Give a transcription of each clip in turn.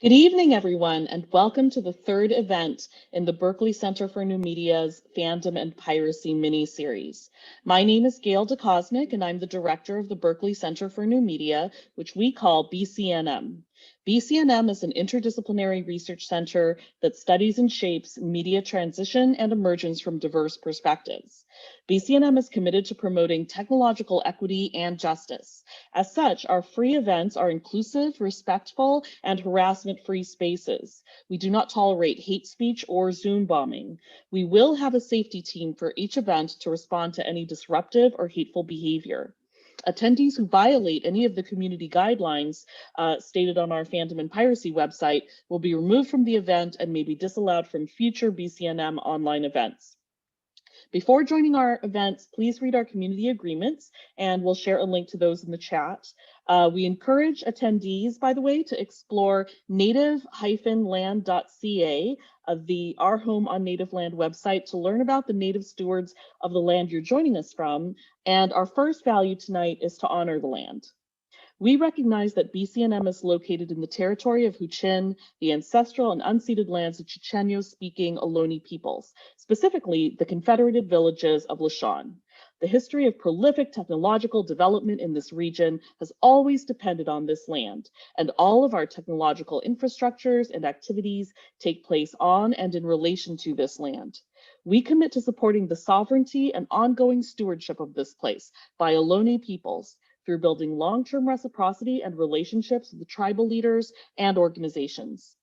Good evening, everyone, and welcome to the third event in the Berkeley Center for New Media's Fandom and Piracy mini-series. My name is Gail DeCosmic, and I'm the director of the Berkeley Center for New Media, which we call BCNM. BCNM is an interdisciplinary research center that studies and shapes media transition and emergence from diverse perspectives. BCNM is committed to promoting technological equity and justice. As such, our free events are inclusive, respectful, and harassment-free spaces. We do not tolerate hate speech or Zoom bombing. We will have a safety team for each event to respond to any disruptive or hateful behavior. Attendees who violate any of the community guidelines stated on our Fandom and Piracy website will be removed from the event and may be disallowed from future BCNM online events. Before joining our events, please read our community agreements, and we'll share a link to those in the chat. We encourage attendees, by the way, to explore native-land.ca, the Our Home on Native Land website, to learn about the native stewards of the land you're joining us from. And our first value tonight is to honor the land. We recognize that BCNM is located in the territory of Huichin, the ancestral and unceded lands of Chichenyo-speaking Ohlone peoples, specifically the Confederated villages of Lishan. The history of prolific technological development in this region has always depended on this land, and all of our technological infrastructures and activities take place on and in relation to this land. We commit to supporting the sovereignty and ongoing stewardship of this place by Ohlone peoples, through building long-term reciprocity and relationships with the tribal leaders and organizations.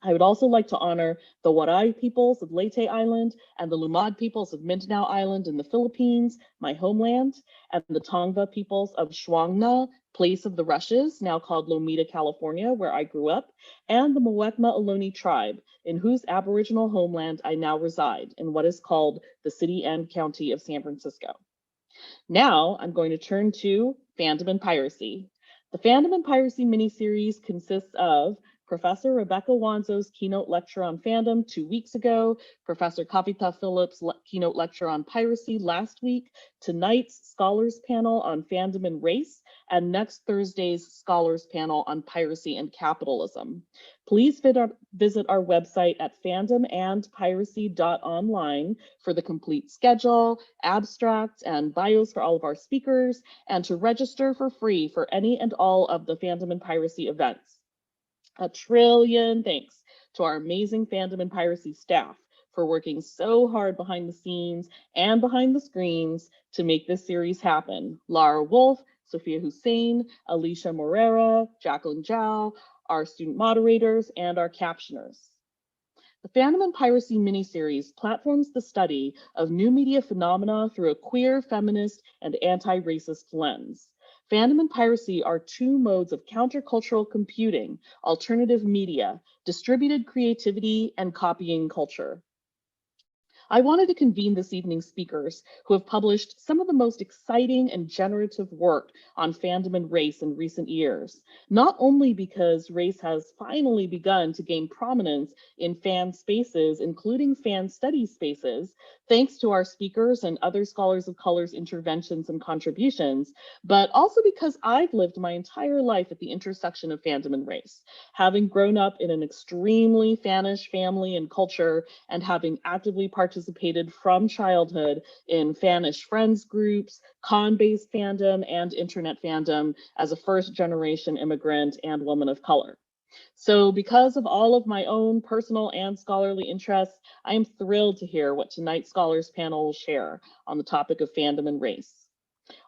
I would also like to honor the Waray peoples of Leyte Island and the Lumad peoples of Mindanao Island in the Philippines, my homeland, and the Tongva peoples of Shuangna, place of the Rushes, now called Lomita, California, where I grew up, and the Muwekma Ohlone tribe, in whose Aboriginal homeland I now reside, in what is called the city and county of San Francisco. Now I'm going to turn to Fandom and Piracy. The Fandom and Piracy mini-series consists of Professor Rebecca Wanzo's keynote lecture on fandom 2 weeks ago, Professor Kavita Phillips' keynote lecture on piracy last week, tonight's scholars panel on fandom and race, and next Thursday's scholars panel on piracy and capitalism. Please visit our website at fandomandpiracy.online for the complete schedule, abstracts, and bios for all of our speakers, and to register for free for any and all of the Fandom and Piracy events. A trillion thanks to our amazing Fandom and Piracy staff for working so hard behind the scenes and behind the screens to make this series happen. Lara Wolf, Sophia Hussein, Alicia Morera, Jacqueline Zhao, our student moderators, and our captioners. The Fandom and Piracy miniseries platforms the study of new media phenomena through a queer, feminist, and anti-racist lens. Fandom and piracy are two modes of countercultural computing, alternative media, distributed creativity, and copying culture. I wanted to convene this evening's speakers who have published some of the most exciting and generative work on fandom and race in recent years, not only because race has finally begun to gain prominence in fan spaces, including fan study spaces, thanks to our speakers and other scholars of color's interventions and contributions, but also because I've lived my entire life at the intersection of fandom and race, having grown up in an extremely fannish family and culture and having actively participated from childhood in fannish friends groups, con-based fandom, and internet fandom as a first-generation immigrant and woman of color. So because of all of my own personal and scholarly interests, I am thrilled to hear what tonight's scholars panel will share on the topic of fandom and race.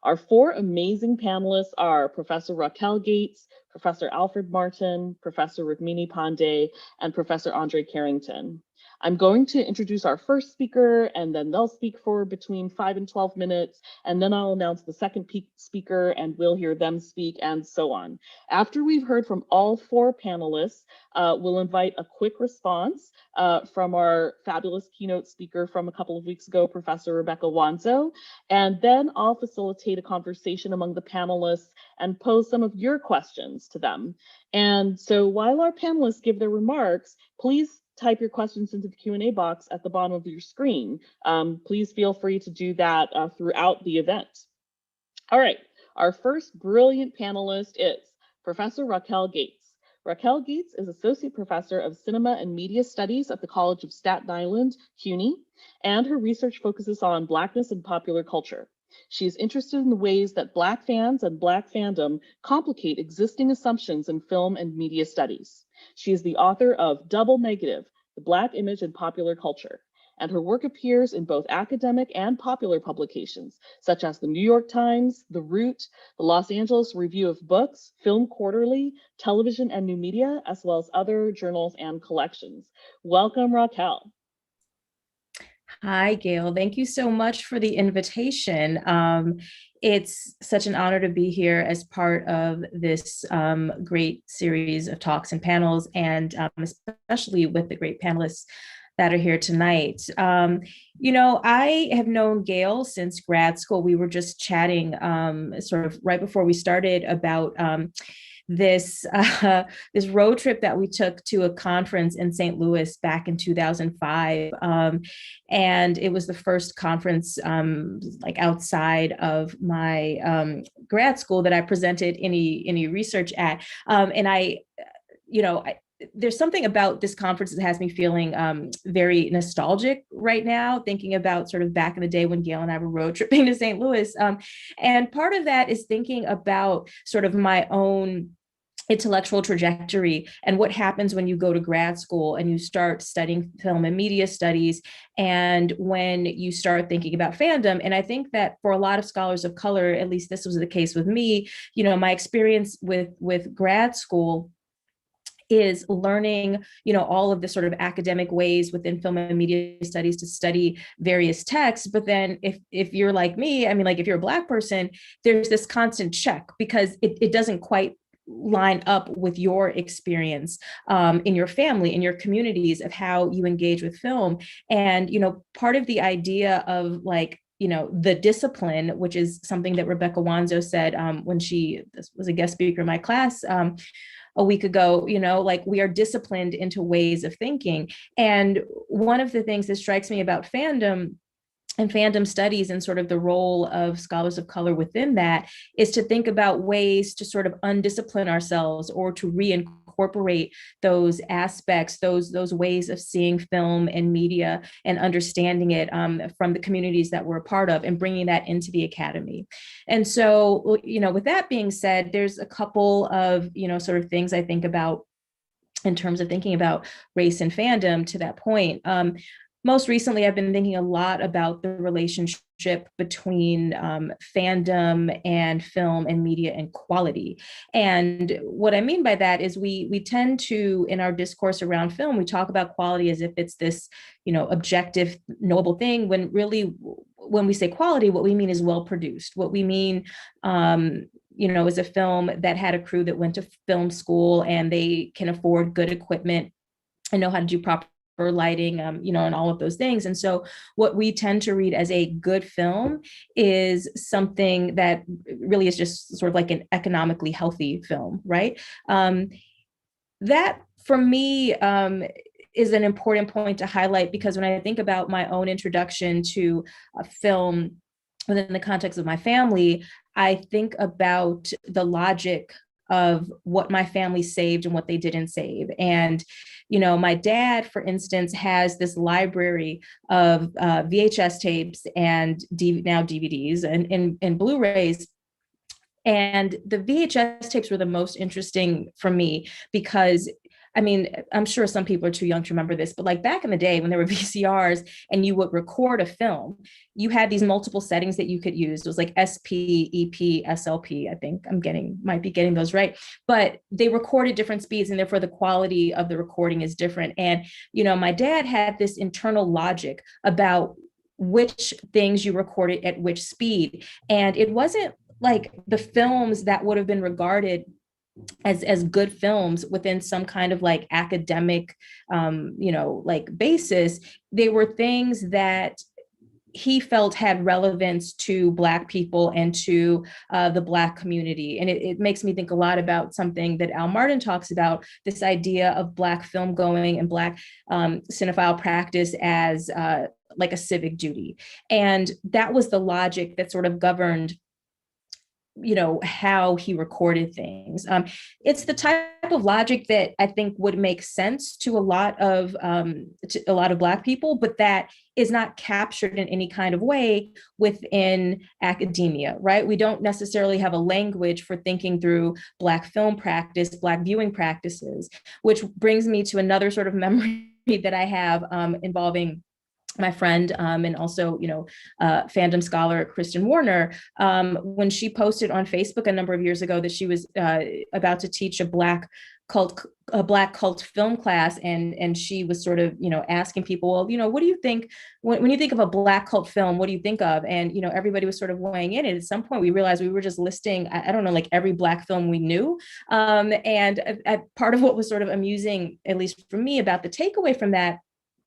Our four amazing panelists are Professor Raquel Gates, Professor Alfred Martin, Professor Ragini Pandey, and Professor Andre Carrington. I'm going to introduce our first speaker, and then they'll speak for between 5 and 12 minutes, and then I'll announce the second speaker, and we'll hear them speak, and so on. After we've heard from all four panelists, we'll invite a quick response from our fabulous keynote speaker from a couple of weeks ago, Professor Rebecca Wanzo, and then I'll facilitate a conversation among the panelists and pose some of your questions to them. And so while our panelists give their remarks, please type your questions into the Q&A box at the bottom of your screen. Please feel free to do that throughout the event. All right, our first brilliant panelist is Professor Raquel Gates. Raquel Gates is Associate Professor of Cinema and Media Studies at the College of Staten Island, CUNY, and her research focuses on Blackness and popular culture. She is interested in the ways that Black fans and Black fandom complicate existing assumptions in film and media studies. She is the author of Double Negative, The Black Image in Popular Culture, and her work appears in both academic and popular publications, such as the New York Times, The Root, the Los Angeles Review of Books, Film Quarterly, Television and New Media, as well as other journals and collections. Welcome, Raquel. Hi, Gail. Thank you so much for the invitation. It's such an honor to be here as part of this great series of talks and panels, and especially with the great panelists that are here tonight. I have known Gail since grad school. We were just chatting sort of right before we started about this road trip that we took to a conference in St. Louis back in 2005. And it was the first conference like outside of my grad school that I presented any research at. There's something about this conference that has me feeling very nostalgic right now, thinking about sort of back in the day when Gail and I were road tripping to St. Louis. And part of that is thinking about sort of my own intellectual trajectory and what happens when you go to grad school and you start studying film and media studies, and when you start thinking about fandom. And I think that for a lot of scholars of color, at least this was the case with me, my experience with grad school is learning, all of the sort of academic ways within film and media studies to study various texts. But then if you're like me, like if you're a Black person, there's this constant check because it doesn't quite line up with your experience in your family, in your communities, of how you engage with film. And, part of the idea of the discipline, which is something that Rebecca Wanzo said when she was a guest speaker in my class a week ago, we are disciplined into ways of thinking. And one of the things that strikes me about fandom and fandom studies and sort of the role of scholars of color within that is to think about ways to sort of undiscipline ourselves or to reincorporate those aspects, those ways of seeing film and media and understanding it from the communities that we're a part of and bringing that into the academy. And so, with that being said, there's a couple of, sort of things I think about in terms of thinking about race and fandom to that point. Most recently, I've been thinking a lot about the relationship between fandom and film and media and quality. And what I mean by that is we tend to, in our discourse around film, we talk about quality as if it's this, objective, knowable thing, when really, when we say quality, what we mean is well-produced. What we mean is a film that had a crew that went to film school and they can afford good equipment and know how to do proper lighting, and all of those things. And so what we tend to read as a good film is something that really is just sort of like an economically healthy film, right? That for me is an important point to highlight, because when I think about my own introduction to film within the context of my family, I think about the logic of what my family saved and what they didn't save. And, my dad, for instance, has this library of VHS tapes and now DVDs and Blu-rays. And the VHS tapes were the most interesting for me because I'm sure some people are too young to remember this, but like back in the day when there were VCRs and you would record a film, you had these multiple settings that you could use. It was like SP, EP, SLP. I think might be getting those right, but they recorded different speeds and therefore the quality of the recording is different. And, my dad had this internal logic about which things you recorded at which speed. And it wasn't like the films that would have been regarded as good films within some kind of like academic, basis. They were things that he felt had relevance to Black people and to the Black community. And it makes me think a lot about something that Al Martin talks about, this idea of Black film going and Black cinephile practice as like a civic duty. And that was the logic that sort of governed how he recorded things. It's the type of logic that I think would make sense to a lot of Black people, but that is not captured in any kind of way within academia, right? We don't necessarily have a language for thinking through Black film practice, Black viewing practices, which brings me to another sort of memory that I have involving my friend and also, fandom scholar Kristen Warner, when she posted on Facebook a number of years ago that she was about to teach a Black cult film class, and she was sort of asking people, well, what do you think when you think of a Black cult film, what do you think of? And everybody was sort of weighing in, and at some point we realized we were just listing, I don't know, like every Black film we knew. And part of what was sort of amusing, at least for me, about the takeaway from that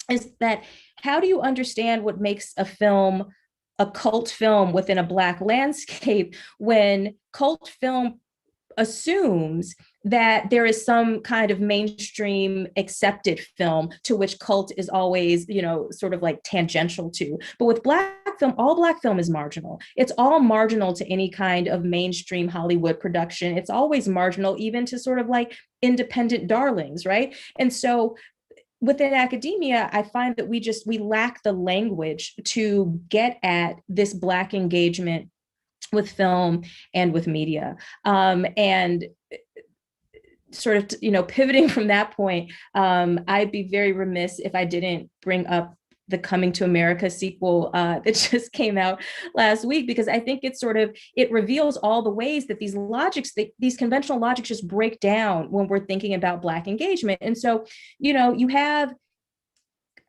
is that how do you understand what makes a film a cult film within a Black landscape when cult film assumes that there is some kind of mainstream accepted film to which cult is always, sort of like tangential to. But with Black film, all Black film is marginal. It's all marginal to any kind of mainstream Hollywood production. It's always marginal, even to sort of like independent darlings, right? And so within academia, I find that we lack the language to get at this Black engagement with film and with media. And sort of, pivoting from that point, I'd be very remiss if I didn't bring up the Coming to America sequel that just came out last week, because I think it reveals all the ways that these conventional logics just break down when we're thinking about Black engagement. And so, you have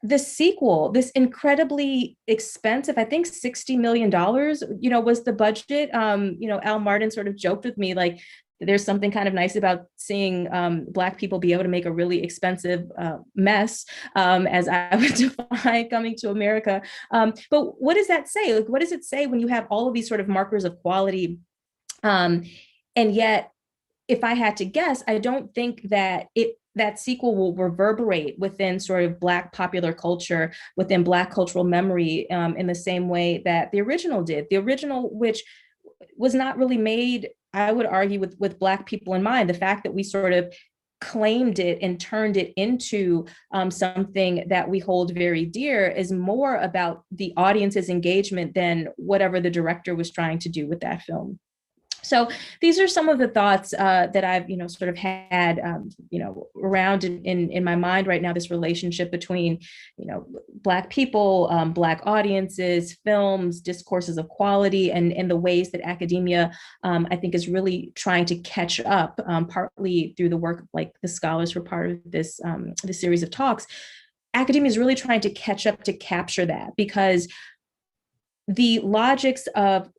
the sequel, this incredibly expensive, I think $60 million, was the budget. Al Martin sort of joked with me, like, there's something kind of nice about seeing Black people be able to make a really expensive mess, as I would define Coming to America. But what does that say? Like, what does it say when you have all of these sort of markers of quality? And yet, if I had to guess, I don't think that that sequel will reverberate within sort of Black popular culture, within Black cultural memory, in the same way that the original did. The original, which was not really made, I would argue, with Black people in mind. The fact that we sort of claimed it and turned it into something that we hold very dear is more about the audience's engagement than whatever the director was trying to do with that film. So these are some of the thoughts that I've, sort of had, around in my mind right now, this relationship between, Black people, Black audiences, films, discourses of quality, and the ways that academia, I think, is really trying to catch up, partly through the work of like the scholars who are part of this series of talks. Academia is really trying to catch up to capture that, because the logics of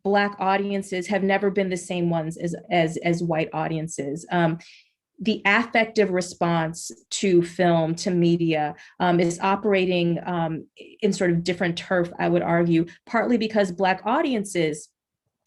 Black audiences have never been the same ones as white audiences. The affective response to film, to media, is operating in sort of different turf, I would argue, partly because Black audiences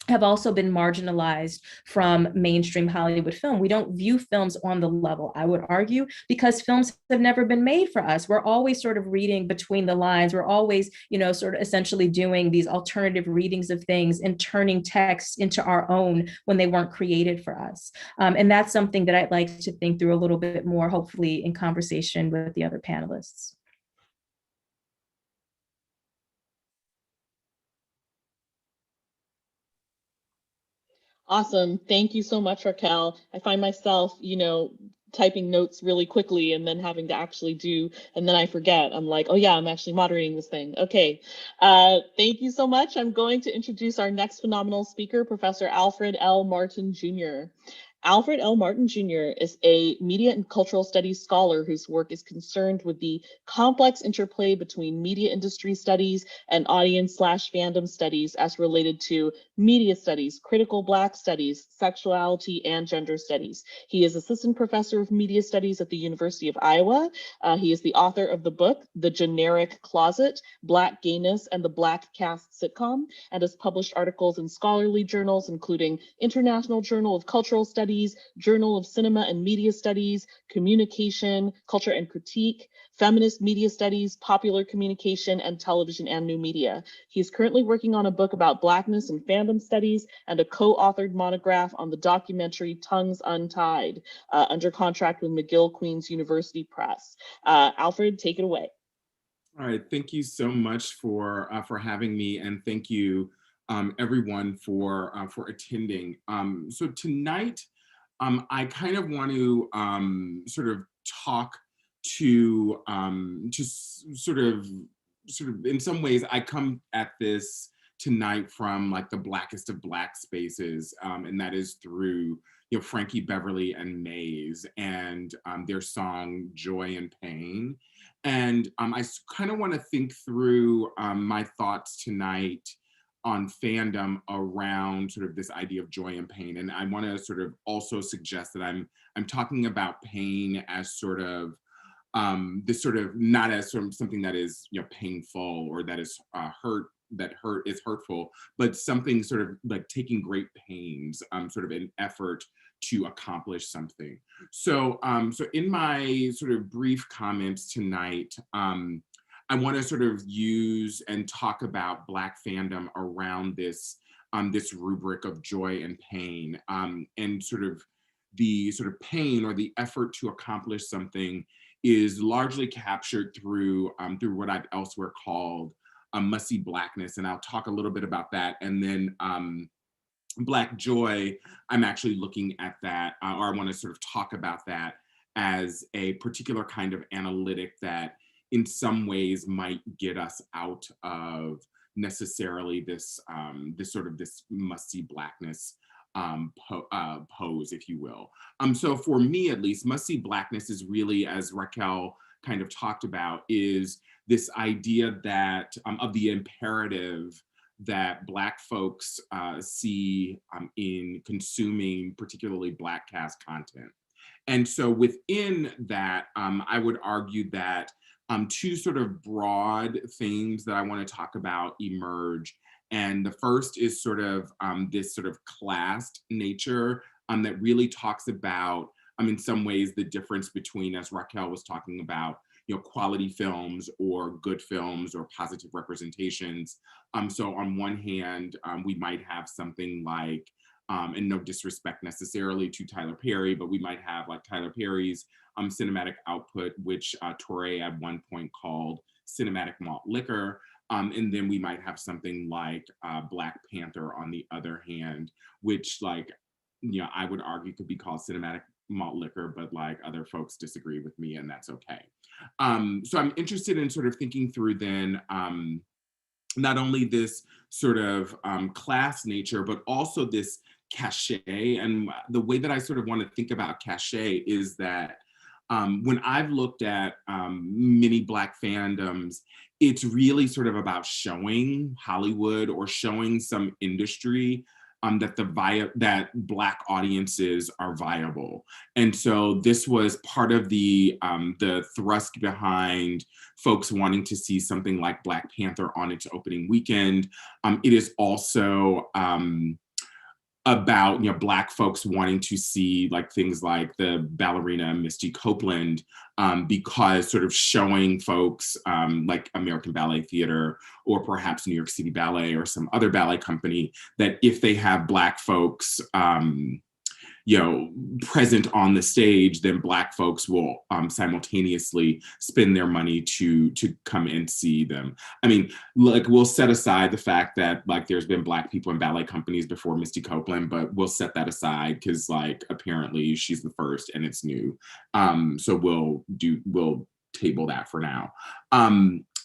have also been marginalized from mainstream Hollywood film. We don't view films on the level, I would argue, because films have never been made for us. We're always sort of reading between the lines. We're always, sort of essentially doing these alternative readings of things and turning texts into our own when they weren't created for us. And that's something that I'd like to think through a little bit more, hopefully in conversation with the other panelists. Awesome. Thank you so much, Raquel. I find myself, typing notes really quickly and then having to actually do, and then I forget. I'm like, oh yeah, I'm actually moderating this thing. Okay. Thank you so much. I'm going to introduce our next phenomenal speaker, Professor Alfred L. Martin, Jr. Alfred L. Martin, Jr. is a media and cultural studies scholar whose work is concerned with the complex interplay between media industry studies and audience/fandom studies as related to media studies, critical Black studies, sexuality, and gender studies. He is assistant professor of media studies at the University of Iowa. He is the author of the book, The Generic Closet, Black Gayness and the Black Cast Sitcom, and has published articles in scholarly journals, including International Journal of Cultural Studies, Studies, Journal of Cinema and Media Studies, Communication, Culture and Critique, Feminist Media Studies, Popular Communication, and Television and New Media. He is currently working on a book about Blackness and fandom studies and a co-authored monograph on the documentary Tongues Untied, under contract with McGill Queen's University Press. Alfred, take it away. All right, thank you so much for having me, and thank you everyone for attending. So tonight, I kind of want to sort of talk to sort of in some ways I come at this tonight from like the blackest of black spaces, and that is through Frankie Beverly and Maze and their song Joy and Pain. And I kind of want to think through my thoughts tonight on fandom around sort of this idea of joy and pain. And I want to sort of also suggest that I'm talking about pain as sort of this sort of not as sort of something that is painful or that is hurt is hurtful, but something sort of like taking great pains, sort of an effort to accomplish something. So so in my sort of brief comments tonight, I want to sort of use and talk about Black fandom around this this rubric of joy and pain, and sort of the sort of pain or the effort to accomplish something is largely captured through through what I've elsewhere called must-see Blackness, and I'll talk a little bit about that. And then Black joy, I'm actually looking at that, or I want to sort of talk about that as a particular kind of analytic that in some ways might get us out of necessarily this this sort of this must-see Blackness pose, if you will. So for me, at least, must-see Blackness is really, as Raquel kind of talked about, is this idea that of the imperative that Black folks see in consuming particularly Black cast content. And so within that, I would argue that two sort of broad themes that I want to talk about emerge. And the first is sort of this sort of classed nature that really talks about, in some ways, the difference between, as Raquel was talking about, quality films or good films or positive representations. So on one hand, we might have something like, and no disrespect necessarily to Tyler Perry, but we might have like Tyler Perry's cinematic output, which Torre at one point called cinematic malt liquor. And then we might have something like Black Panther on the other hand, which like, I would argue could be called cinematic malt liquor, but like other folks disagree with me, and that's okay. So I'm interested in sort of thinking through then not only this sort of class nature, but also this cachet. And the way that I sort of want to think about cachet is that when I've looked at many Black fandoms, it's really sort of about showing Hollywood or showing some industry that Black audiences are viable. And so this was part of the thrust behind folks wanting to see something like Black Panther on its opening weekend. It is also about Black folks wanting to see like things like the ballerina Misty Copeland, because sort of showing folks like American Ballet Theater or perhaps New York City Ballet or some other ballet company that if they have Black folks present on the stage, then Black folks will simultaneously spend their money to come and see them. I mean, like we'll set aside the fact that like there's been Black people in ballet companies before Misty Copeland, but we'll set that aside because like apparently she's the first and it's new. So we'll table that for now.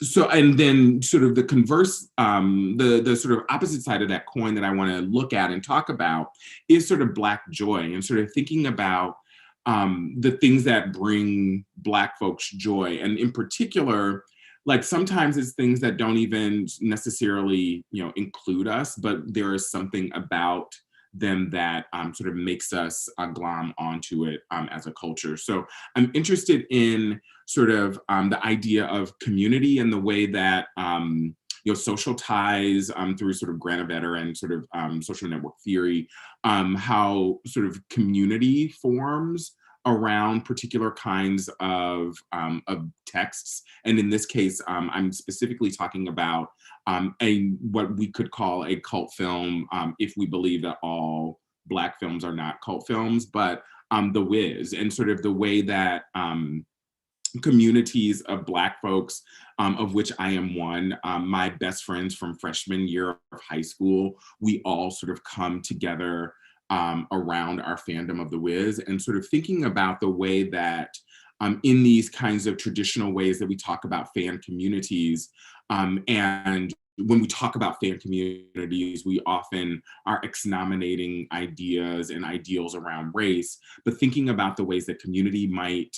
So, and then sort of the converse, the sort of opposite side of that coin that I want to look at and talk about is sort of Black joy and sort of thinking about the things that bring Black folks joy. And in particular, like sometimes it's things that don't even necessarily, include us, but there is something about them that sort of makes us glom onto it as a culture. So I'm interested in sort of the idea of community and the way that, social ties through sort of Granovetter and sort of social network theory, how sort of community forms around particular kinds of texts. And in this case, I'm specifically talking about what we could call a cult film, if we believe that all Black films are not cult films, but The Wiz, and sort of the way that communities of Black folks, of which I am one, my best friends from freshman year of high school, we all sort of come together around our fandom of The Wiz, and sort of thinking about the way that in these kinds of traditional ways that we talk about fan communities, and when we talk about fan communities, we often are exnominating ideas and ideals around race, but thinking about the ways that community might,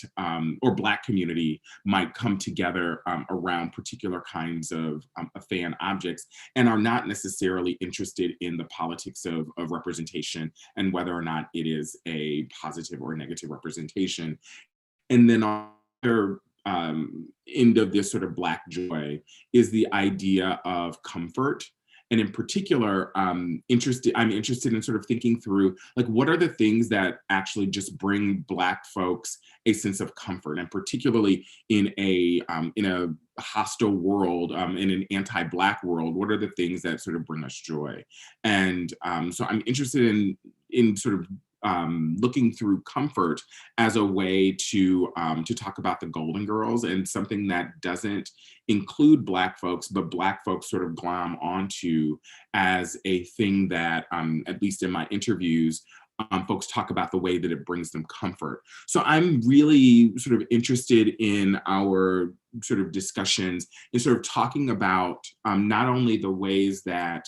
or Black community might come together around particular kinds of fan objects, and are not necessarily interested in the politics of representation and whether or not it is a positive or negative representation. And then other end of this sort of Black joy is the idea of comfort. And in particular, I'm interested in sort of thinking through, like, what are the things that actually just bring Black folks a sense of comfort, and particularly in a hostile world, in an anti-Black world, what are the things that sort of bring us joy? And so I'm interested in sort of looking through comfort as a way to talk about the Golden Girls, and something that doesn't include Black folks, but Black folks sort of glom onto as a thing that, at least in my interviews, folks talk about the way that it brings them comfort. So I'm really sort of interested in our sort of discussions in sort of talking about not only the ways that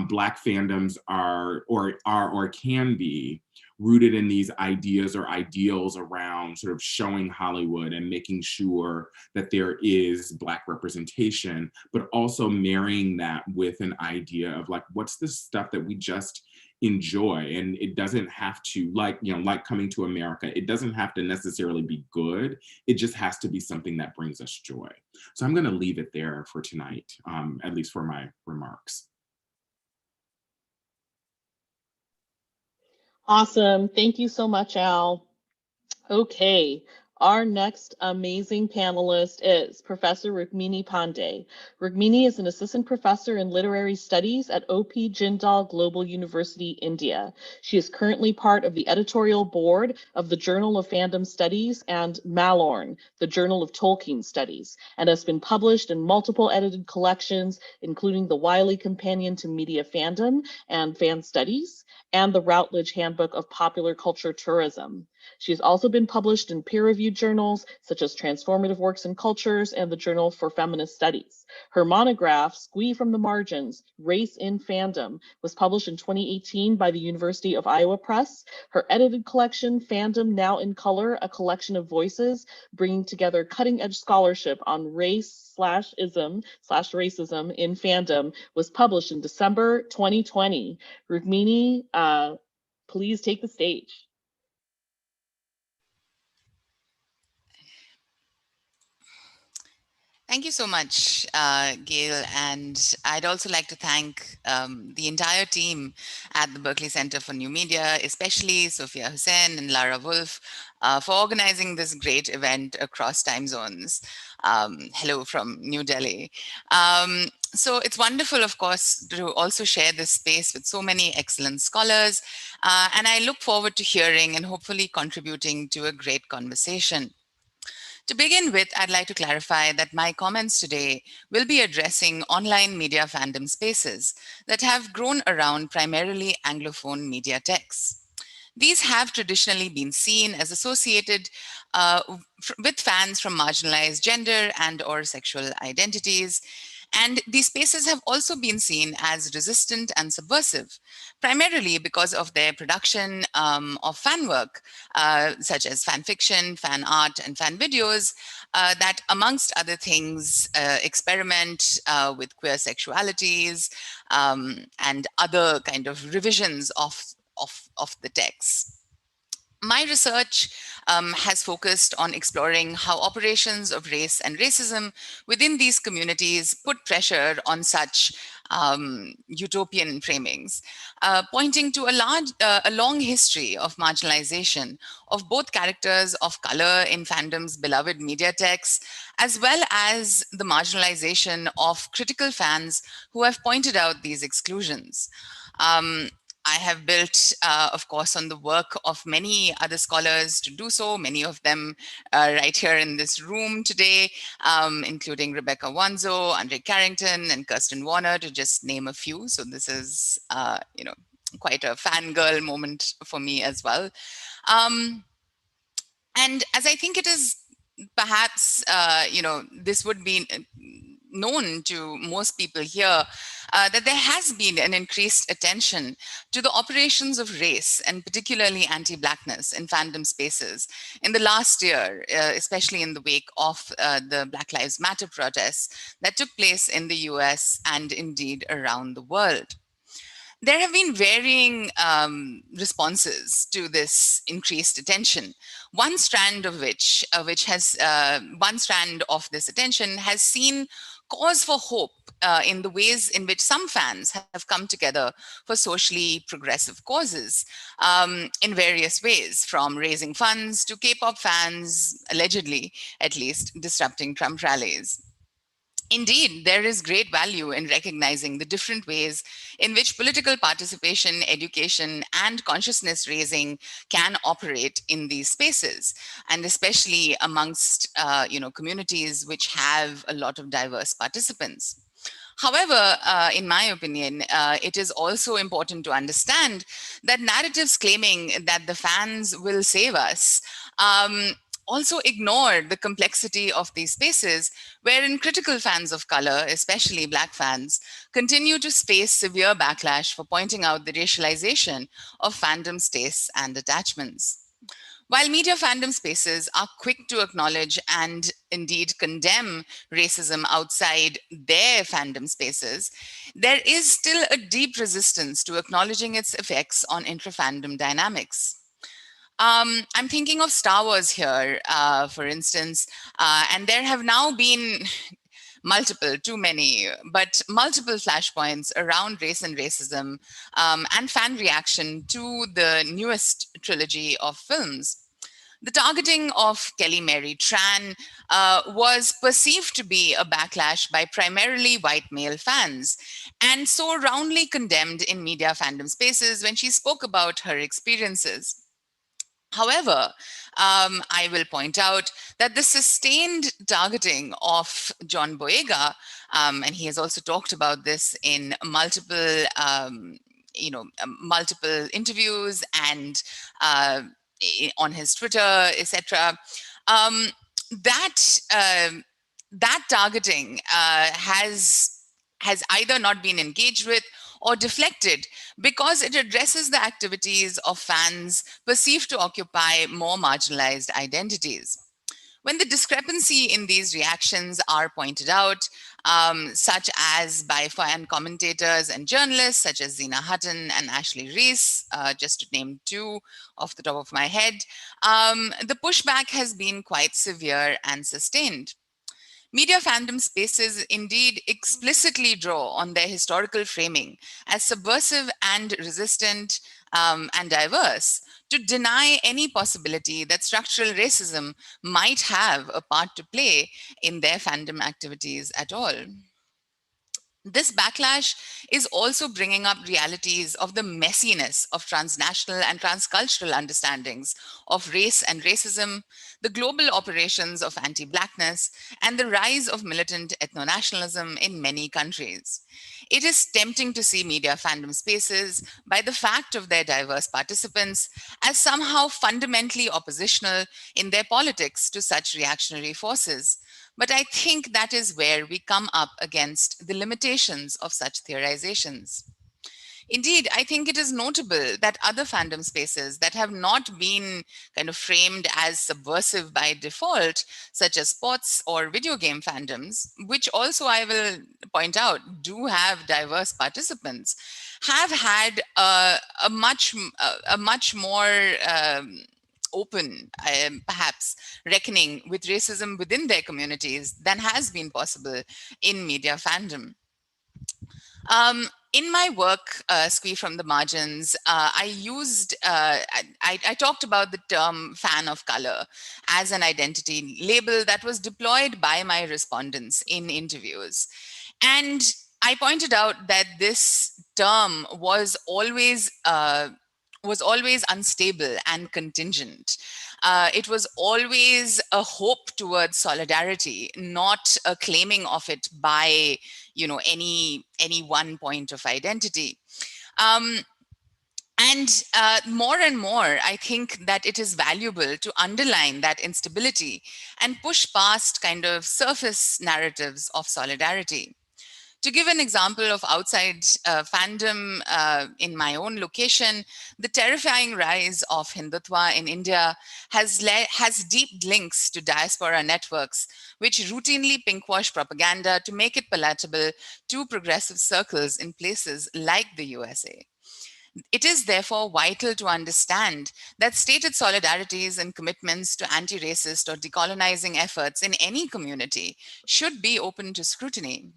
Black fandoms are or can be rooted in these ideas or ideals around sort of showing Hollywood and making sure that there is Black representation, but also marrying that with an idea of, like, what's the stuff that we just enjoy? And it doesn't have to, like Coming to America, it doesn't have to necessarily be good. It just has to be something that brings us joy. So I'm going to leave it there for tonight, at least for my remarks. Awesome. Thank you so much, Al. Okay, our next amazing panelist is Professor Ragini Pandey. Ragini is an assistant professor in literary studies at O.P. Jindal Global University, India. She is currently part of the editorial board of the Journal of Fandom Studies and Malorn, the Journal of Tolkien Studies, and has been published in multiple edited collections, including the Wiley Companion to Media Fandom and Fan Studies, and the Routledge Handbook of Popular Culture Tourism. She has also been published in peer-reviewed journals such as Transformative Works and Cultures and the Journal for Feminist Studies. Her monograph, Squee from the Margins, Race in Fandom, was published in 2018 by the University of Iowa Press. Her edited collection, Fandom Now in Color, a collection of voices, bringing together cutting-edge scholarship on race/ism/racism in fandom, was published in December 2020. Rukmini, please take the stage. Thank you so much, Gail. And I'd also like to thank the entire team at the Berkeley Center for New Media, especially Sophia Hussain and Lara Wolf, for organizing this great event across time zones. Hello from New Delhi. So it's wonderful, of course, to also share this space with so many excellent scholars. And I look forward to hearing and hopefully contributing to a great conversation. To begin with, I'd like to clarify that my comments today will be addressing online media fandom spaces that have grown around primarily Anglophone media texts. These have traditionally been seen as associated with fans from marginalized gender and/or sexual identities. And these spaces have also been seen as resistant and subversive, primarily because of their production of fan work, such as fan fiction, fan art, and fan videos that, amongst other things, experiment with queer sexualities and other kind of revisions of the text. My research has focused on exploring how operations of race and racism within these communities put pressure on such utopian framings, pointing to a long history of marginalization of both characters of color in fandom's beloved media texts, as well as the marginalization of critical fans who have pointed out these exclusions. I have built, of course, on the work of many other scholars to do so, many of them right here in this room today, including Rebecca Wanzo, Andre Carrington, and Kirsten Warner, to just name a few. So this is, quite a fangirl moment for me as well. And as I think it is perhaps, this would be known to most people here, that there has been an increased attention to the operations of race and particularly anti-Blackness in fandom spaces in the last year, especially in the wake of the Black Lives Matter protests that took place in the US and indeed around the world. There have been varying responses to this increased attention. One strand of one strand of this attention has seen cause for hope in the ways in which some fans have come together for socially progressive causes in various ways, from raising funds to K-pop fans, allegedly at least, disrupting Trump rallies. Indeed, there is great value in recognizing the different ways in which political participation, education, and consciousness raising can operate in these spaces, and especially amongst communities which have a lot of diverse participants. However, in my opinion, it is also important to understand that narratives claiming that the fans will save us also ignore the complexity of these spaces, wherein critical fans of color, especially Black fans, continue to face severe backlash for pointing out the racialization of fandom's tastes and attachments. While media fandom spaces are quick to acknowledge and indeed condemn racism outside their fandom spaces, there is still a deep resistance to acknowledging its effects on intra-fandom dynamics. I'm thinking of Star Wars here, for instance, and there have now been too many, but multiple flashpoints around race and racism and fan reaction to the newest trilogy of films. The targeting of Kelly Mary Tran was perceived to be a backlash by primarily white male fans, and so roundly condemned in media fandom spaces when she spoke about her experiences. However, I will point out that the sustained targeting of John Boyega, and he has also talked about this in multiple, multiple interviews and on his Twitter, etc. That targeting has either not been engaged with or deflected because it addresses the activities of fans perceived to occupy more marginalized identities. When the discrepancy in these reactions are pointed out, such as by fan commentators and journalists such as Zena Hutton and Ashley Reese, just to name two off the top of my head, the pushback has been quite severe and sustained. Media fandom spaces indeed explicitly draw on their historical framing as subversive and resistant and diverse to deny any possibility that structural racism might have a part to play in their fandom activities at all. This backlash is also bringing up realities of the messiness of transnational and transcultural understandings of race and racism, the global operations of anti-Blackness, and the rise of militant ethno-nationalism in many countries. It is tempting to see media fandom spaces, by the fact of their diverse participants, as somehow fundamentally oppositional in their politics to such reactionary forces. But I think that is where we come up against the limitations of such theorizations. Indeed, I think it is notable that other fandom spaces that have not been kind of framed as subversive by default, such as sports or video game fandoms, which also I will point out do have diverse participants, have had a much more open, perhaps reckoning with racism within their communities than has been possible in media fandom. In my work, Squee from the Margins, I talked about the term fan of color as an identity label that was deployed by my respondents in interviews. And I pointed out that this term was always unstable and contingent. It was always a hope towards solidarity, not a claiming of it by, any one point of identity. And more, I think that it is valuable to underline that instability and push past kind of surface narratives of solidarity. To give an example of outside fandom in my own location, the terrifying rise of Hindutva in India has deep links to diaspora networks, which routinely pinkwash propaganda to make it palatable to progressive circles in places like the USA. It is therefore vital to understand that stated solidarities and commitments to anti-racist or decolonizing efforts in any community should be open to scrutiny.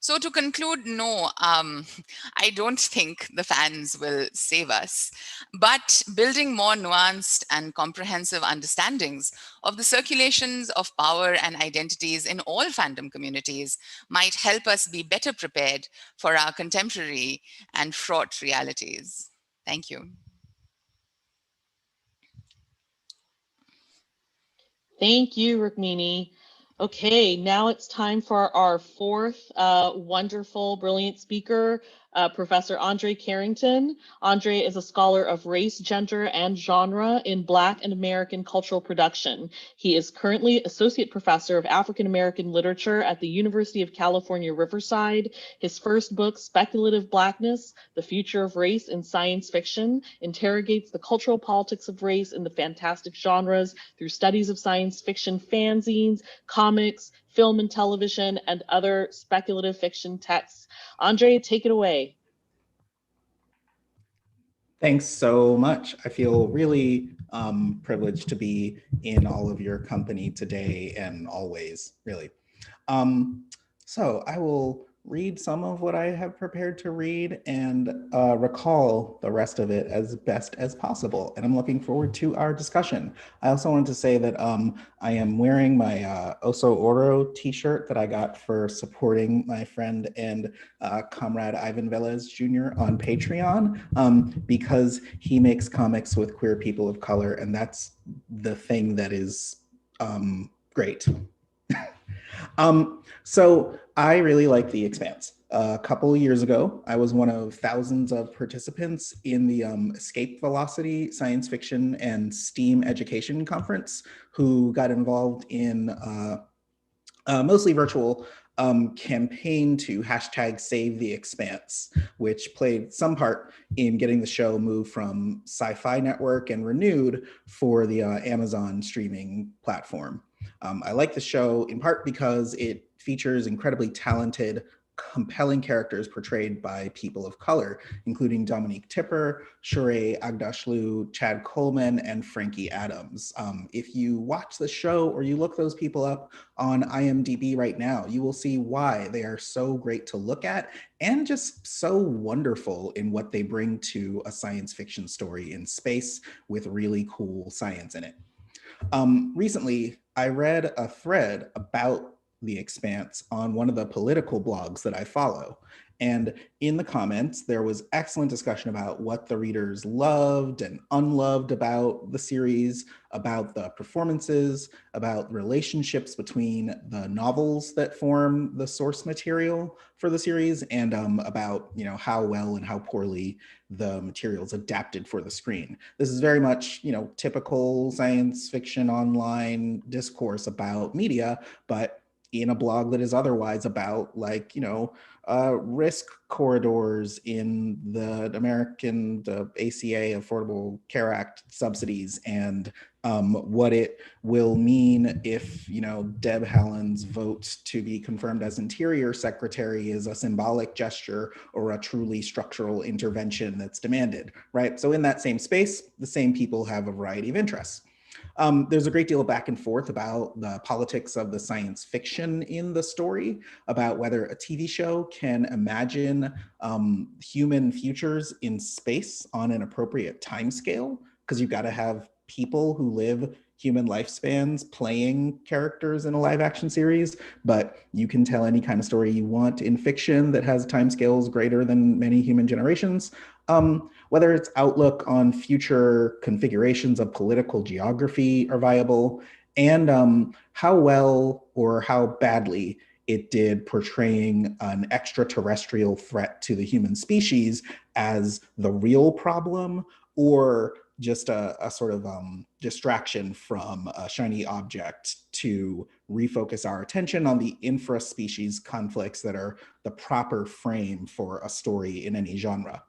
So to conclude, no, I don't think the fans will save us, but building more nuanced and comprehensive understandings of the circulations of power and identities in all fandom communities might help us be better prepared for our contemporary and fraught realities. Thank you. Thank you, Rukmini. Okay, now it's time for our fourth wonderful, brilliant speaker, Professor Andre Carrington. Andre is a scholar of race, gender, and genre in Black and American cultural production. He is currently Associate Professor of African American Literature at the University of California, Riverside. His first book, Speculative Blackness, The Future of Race in Science Fiction, interrogates the cultural politics of race in the fantastic genres through studies of science fiction fanzines, comics, film and television, and other speculative fiction texts. Andre, take it away. Thanks so much. I feel really privileged to be in all of your company today and always, really. So I will read some of what I have prepared to read and recall the rest of it as best as possible. And I'm looking forward to our discussion. I also wanted to say that I am wearing my Oso Oro t-shirt that I got for supporting my friend and comrade Ivan Velez Jr. on Patreon because he makes comics with queer people of color, and that's the thing that is great. So I really like The Expanse. A couple of years ago, I was one of thousands of participants in the Escape Velocity Science Fiction and STEAM Education Conference who got involved in mostly virtual campaign to hashtag Save the Expanse, which played some part in getting the show moved from Sci-Fi Network and renewed for the Amazon streaming platform. I like the show in part because it features incredibly talented, compelling characters portrayed by people of color, including Dominique Tipper, Shure Agdashlu, Chad Coleman, and Frankie Adams. If you watch the show or you look those people up on IMDb right now, you will see why they are so great to look at and just so wonderful in what they bring to a science fiction story in space with really cool science in it. Recently, I read a thread about The Expanse on one of the political blogs that I follow. And in the comments, there was excellent discussion about what the readers loved and unloved about the series, about the performances, about relationships between the novels that form the source material for the series, and about how well and how poorly the materials adapted for the screen. This is very much typical science fiction online discourse about media, but in a blog that is otherwise about, like, risk corridors in the ACA, Affordable Care Act subsidies, and what it will mean if, Deb Haaland's vote to be confirmed as Interior Secretary is a symbolic gesture or a truly structural intervention that's demanded, right? So in that same space, the same people have a variety of interests. There's a great deal of back and forth about the politics of the science fiction in the story, about whether a TV show can imagine human futures in space on an appropriate timescale, because you've got to have people who live human lifespans playing characters in a live action series, but you can tell any kind of story you want in fiction that has timescales greater than many human generations. Whether its outlook on future configurations of political geography are viable, and how well or how badly it did portraying an extraterrestrial threat to the human species as the real problem, or just a sort of distraction from a shiny object to refocus our attention on the infra-species conflicts that are the proper frame for a story in any genre.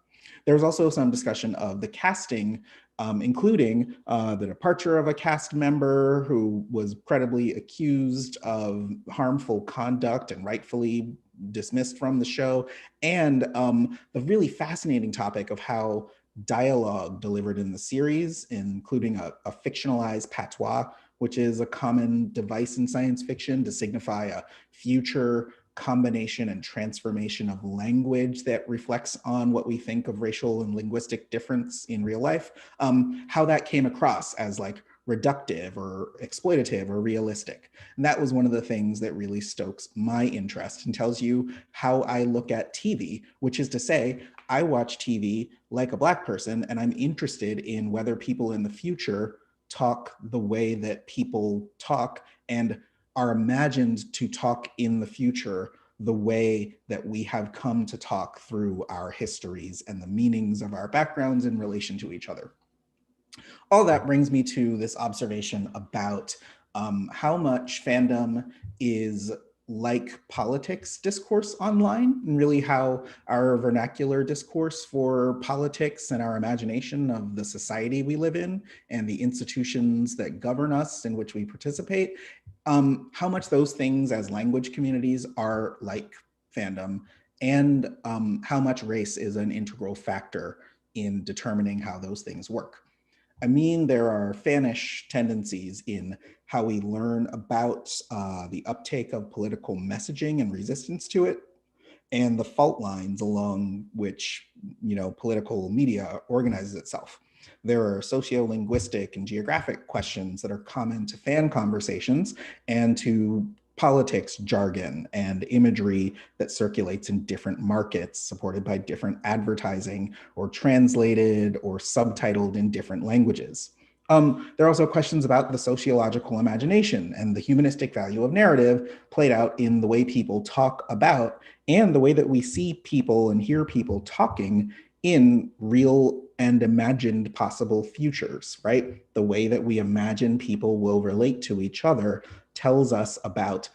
There's also some discussion of the casting, including the departure of a cast member who was credibly accused of harmful conduct and rightfully dismissed from the show, and the really fascinating topic of how dialogue delivered in the series, including a fictionalized patois, which is a common device in science fiction to signify a future combination and transformation of language that reflects on what we think of racial and linguistic difference in real life, how that came across as like reductive or exploitative or realistic. And that was one of the things that really stokes my interest and tells you how I look at TV, which is to say, I watch TV like a Black person, and I'm interested in whether people in the future talk the way that people talk and are imagined to talk in the future the way that we have come to talk through our histories and the meanings of our backgrounds in relation to each other. All that brings me to this observation about how much fandom is like politics discourse online, and really how our vernacular discourse for politics and our imagination of the society we live in and the institutions that govern us in which we participate, how much those things as language communities are like fandom, and how much race is an integral factor in determining how those things work. I mean, there are fannish tendencies in how we learn about the uptake of political messaging and resistance to it, and the fault lines along which, political media organizes itself. There are sociolinguistic and geographic questions that are common to fan conversations and to politics jargon and imagery that circulates in different markets, supported by different advertising, or translated or subtitled in different languages. There are also questions about the sociological imagination and the humanistic value of narrative played out in the way people talk about and the way that we see people and hear people talking in real and imagined possible futures, right? The way that we imagine people will relate to each other tells us about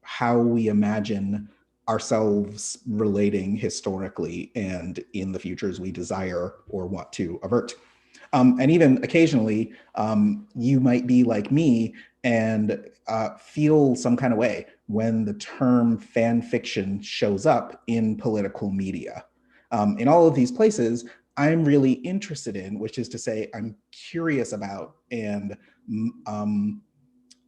how we imagine ourselves relating historically and in the futures we desire or want to avert. And even occasionally, you might be like me and feel some kind of way when the term fan fiction shows up in political media. In all of these places, I'm really interested in, which is to say, I'm curious about, and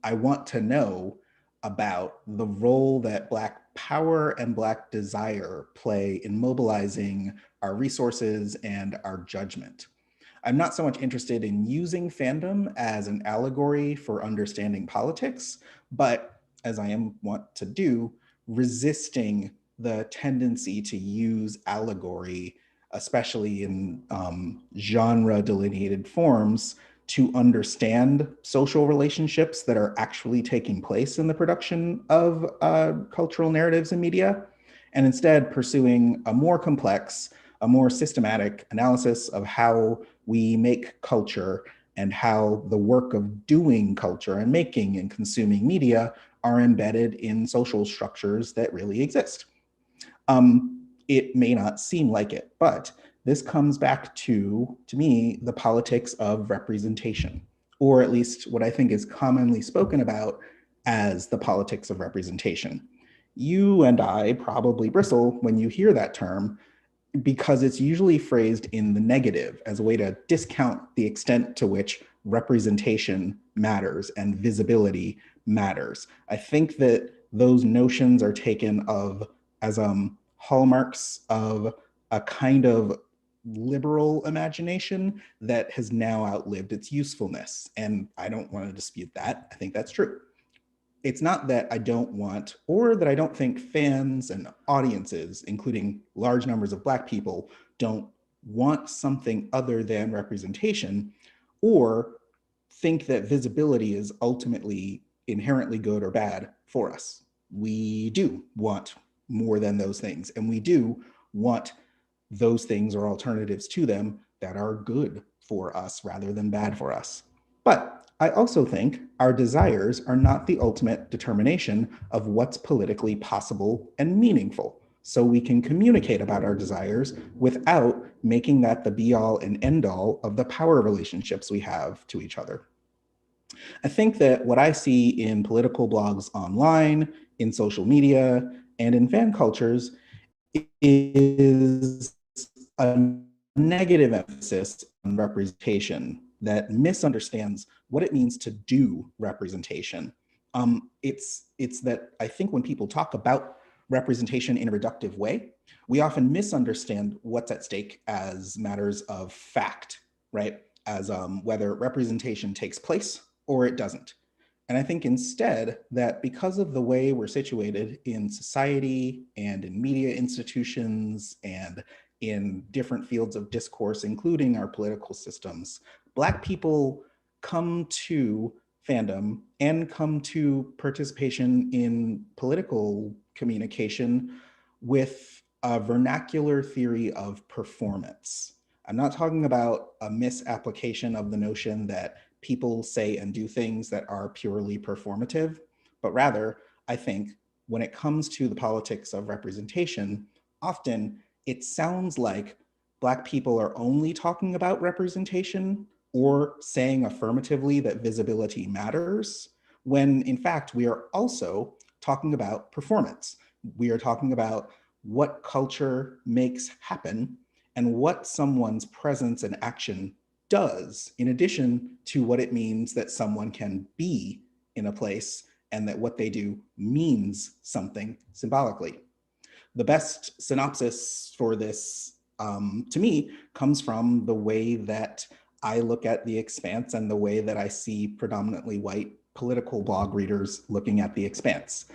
I want to know about the role that Black power and Black desire play in mobilizing our resources and our judgment. I'm not so much interested in using fandom as an allegory for understanding politics, but as I want to do, resisting the tendency to use allegory, especially in genre delineated forms, to understand social relationships that are actually taking place in the production of cultural narratives and media, and instead pursuing a more complex, a more systematic analysis of how we make culture and how the work of doing culture and making and consuming media are embedded in social structures that really exist. It may not seem like it, but this comes back to me, the politics of representation, or at least what I think is commonly spoken about as the politics of representation. You and I probably bristle when you hear that term because it's usually phrased in the negative as a way to discount the extent to which representation matters and visibility matters. I think that those notions are taken as hallmarks of a kind of liberal imagination that has now outlived its usefulness. And I don't want to dispute that. I think that's true. It's not that I don't want, or that I don't think fans and audiences, including large numbers of Black people, don't want something other than representation, or think that visibility is ultimately inherently good or bad for us. We do want more than those things, and we do want those things or alternatives to them that are good for us rather than bad for us. But I also think our desires are not the ultimate determination of what's politically possible and meaningful. So we can communicate about our desires without making that the be-all and end-all of the power relationships we have to each other. I think that what I see in political blogs online, in social media, and in fan cultures is a negative emphasis on representation that misunderstands what it means to do representation. It's that I think when people talk about representation in a reductive way, we often misunderstand what's at stake as matters of fact, right? As whether representation takes place or it doesn't. And I think instead that because of the way we're situated in society and in media institutions and in different fields of discourse, including our political systems, Black people come to fandom and come to participation in political communication with a vernacular theory of performance. I'm not talking about a misapplication of the notion that people say and do things that are purely performative, but rather, I think when it comes to the politics of representation, often it sounds like Black people are only talking about representation or saying affirmatively that visibility matters, when in fact we are also talking about performance. We are talking about what culture makes happen and what someone's presence and action does, in addition to what it means that someone can be in a place and that what they do means something symbolically. The best synopsis for this, to me, comes from the way that I look at The Expanse and the way that I see predominantly white political blog readers looking at The Expanse.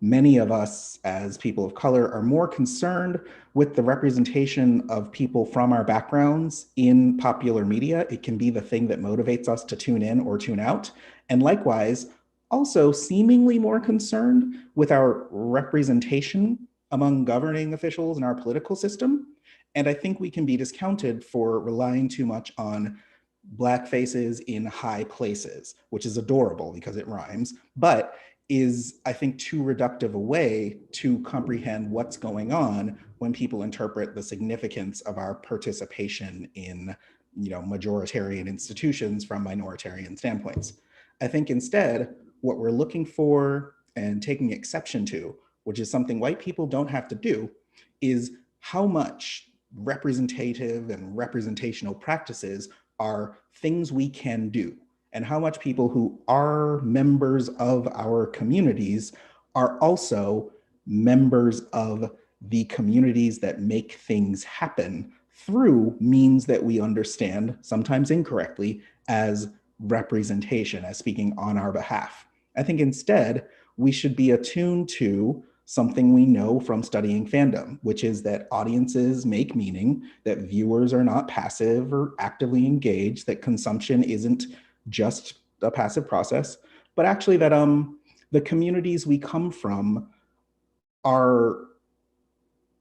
Many of us as people of color are more concerned with the representation of people from our backgrounds in popular media. It can be the thing that motivates us to tune in or tune out. And likewise, also seemingly more concerned with our representation among governing officials in our political system. And I think we can be discounted for relying too much on Black faces in high places, which is adorable because it rhymes, but is, I think, too reductive a way to comprehend what's going on when people interpret the significance of our participation in, majoritarian institutions from minoritarian standpoints. I think instead, what we're looking for and taking exception to, which is something white people don't have to do, is how much representative and representational practices are things we can do, and how much people who are members of our communities are also members of the communities that make things happen through means that we understand, sometimes incorrectly, as representation, as speaking on our behalf. I think instead, we should be attuned to something we know from studying fandom, which is that audiences make meaning, that viewers are not passive or actively engaged, that consumption isn't just a passive process, but actually that the communities we come from are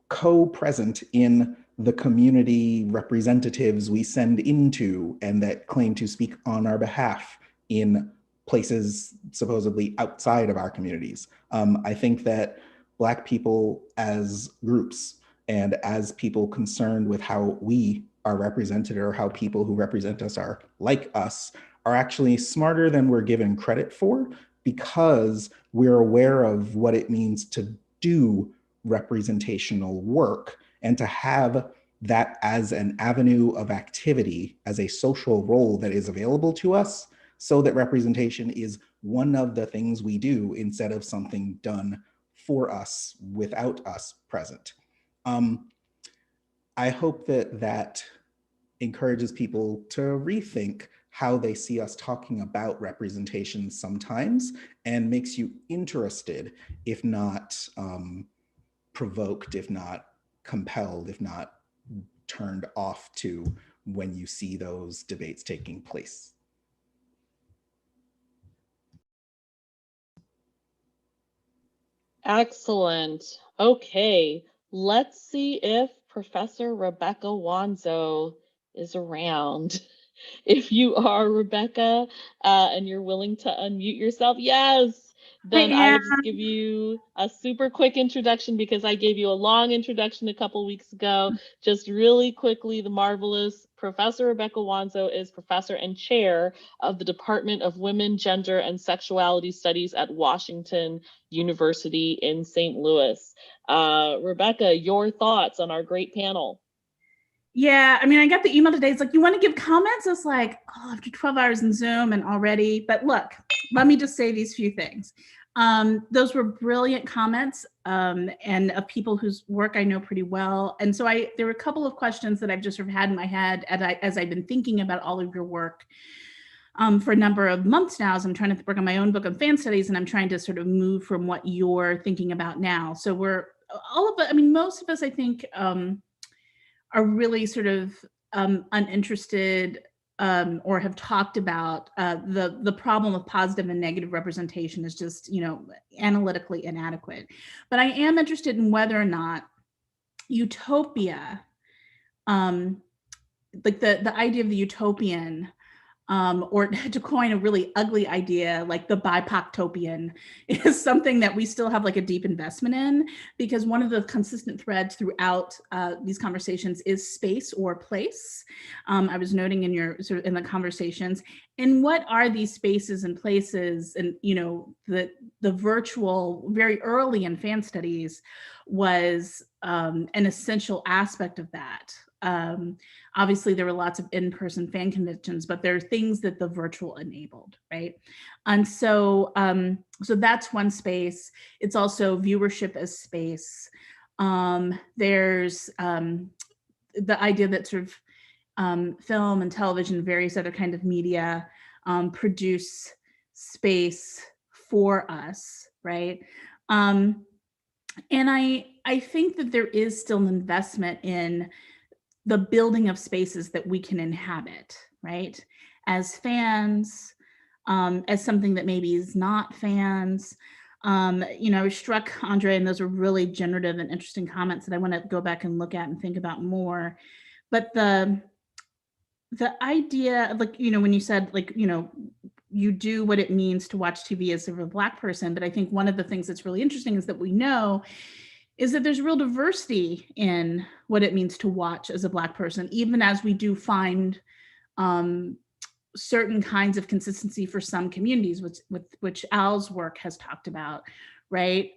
co-present in the community representatives we send into and that claim to speak on our behalf in places supposedly outside of our communities. I think that Black people as groups and as people concerned with how we are represented, or how people who represent us are like us, are actually smarter than we're given credit for, because we're aware of what it means to do representational work and to have that as an avenue of activity, as a social role that is available to us, so that representation is one of the things we do instead of something done for us without us present. I hope that that encourages people to rethink how they see us talking about representation sometimes, and makes you interested, if not provoked, if not compelled, if not turned off to, when you see those debates taking place. Excellent. Okay, let's see if Professor Rebecca Wanzo is around. If you are, Rebecca, and you're willing to unmute yourself, yes, then I will just give you a super quick introduction, because I gave you a long introduction a couple weeks ago. Just really quickly, the marvelous Professor Rebecca Wanzo is professor and chair of the Department of Women, Gender, and Sexuality Studies at Washington University in St. Louis. Rebecca, your thoughts on our great panel? Yeah, I mean, I got the email today. It's like, you want to give comments? It's like, oh, after 12 hours in Zoom and already. But look, let me just say these few things. Those were brilliant comments, and of people whose work I know pretty well. And so there were a couple of questions that I've just sort of had in my head as I've been thinking about all of your work for a number of months now, as I'm trying to work on my own book on fan studies, and I'm trying to sort of move from what you're thinking about now. So most of us, I think, are really sort of uninterested, or have talked about the problem of positive and negative representation is just, analytically inadequate. But I am interested in whether or not utopia, like the idea of the utopian, or to coin a really ugly idea, like the BIPOCtopian, is something that we still have like a deep investment in, because one of the consistent threads throughout these conversations is space or place. I was noting in the conversations, and what are these spaces and places? And the virtual, very early in fan studies, was an essential aspect of that. Obviously, there were lots of in-person fan conventions, but there are things that the virtual enabled, right? And so that's one space. It's also viewership as space. There's the idea that sort of film and television, various other kind of media, produce space for us, right? And I think that there is still an investment in the building of spaces that we can inhabit, right? As fans, as something that maybe is not fans. I was struck, Andre, and those were really generative and interesting comments that I want to go back and look at and think about more. But the idea of, like, when you said, like, you do what it means to watch TV as a Black person, but I think one of the things that's really interesting is that we know is that there's real diversity in what it means to watch as a Black person, even as we do find certain kinds of consistency for some communities, which Al's work has talked about, right?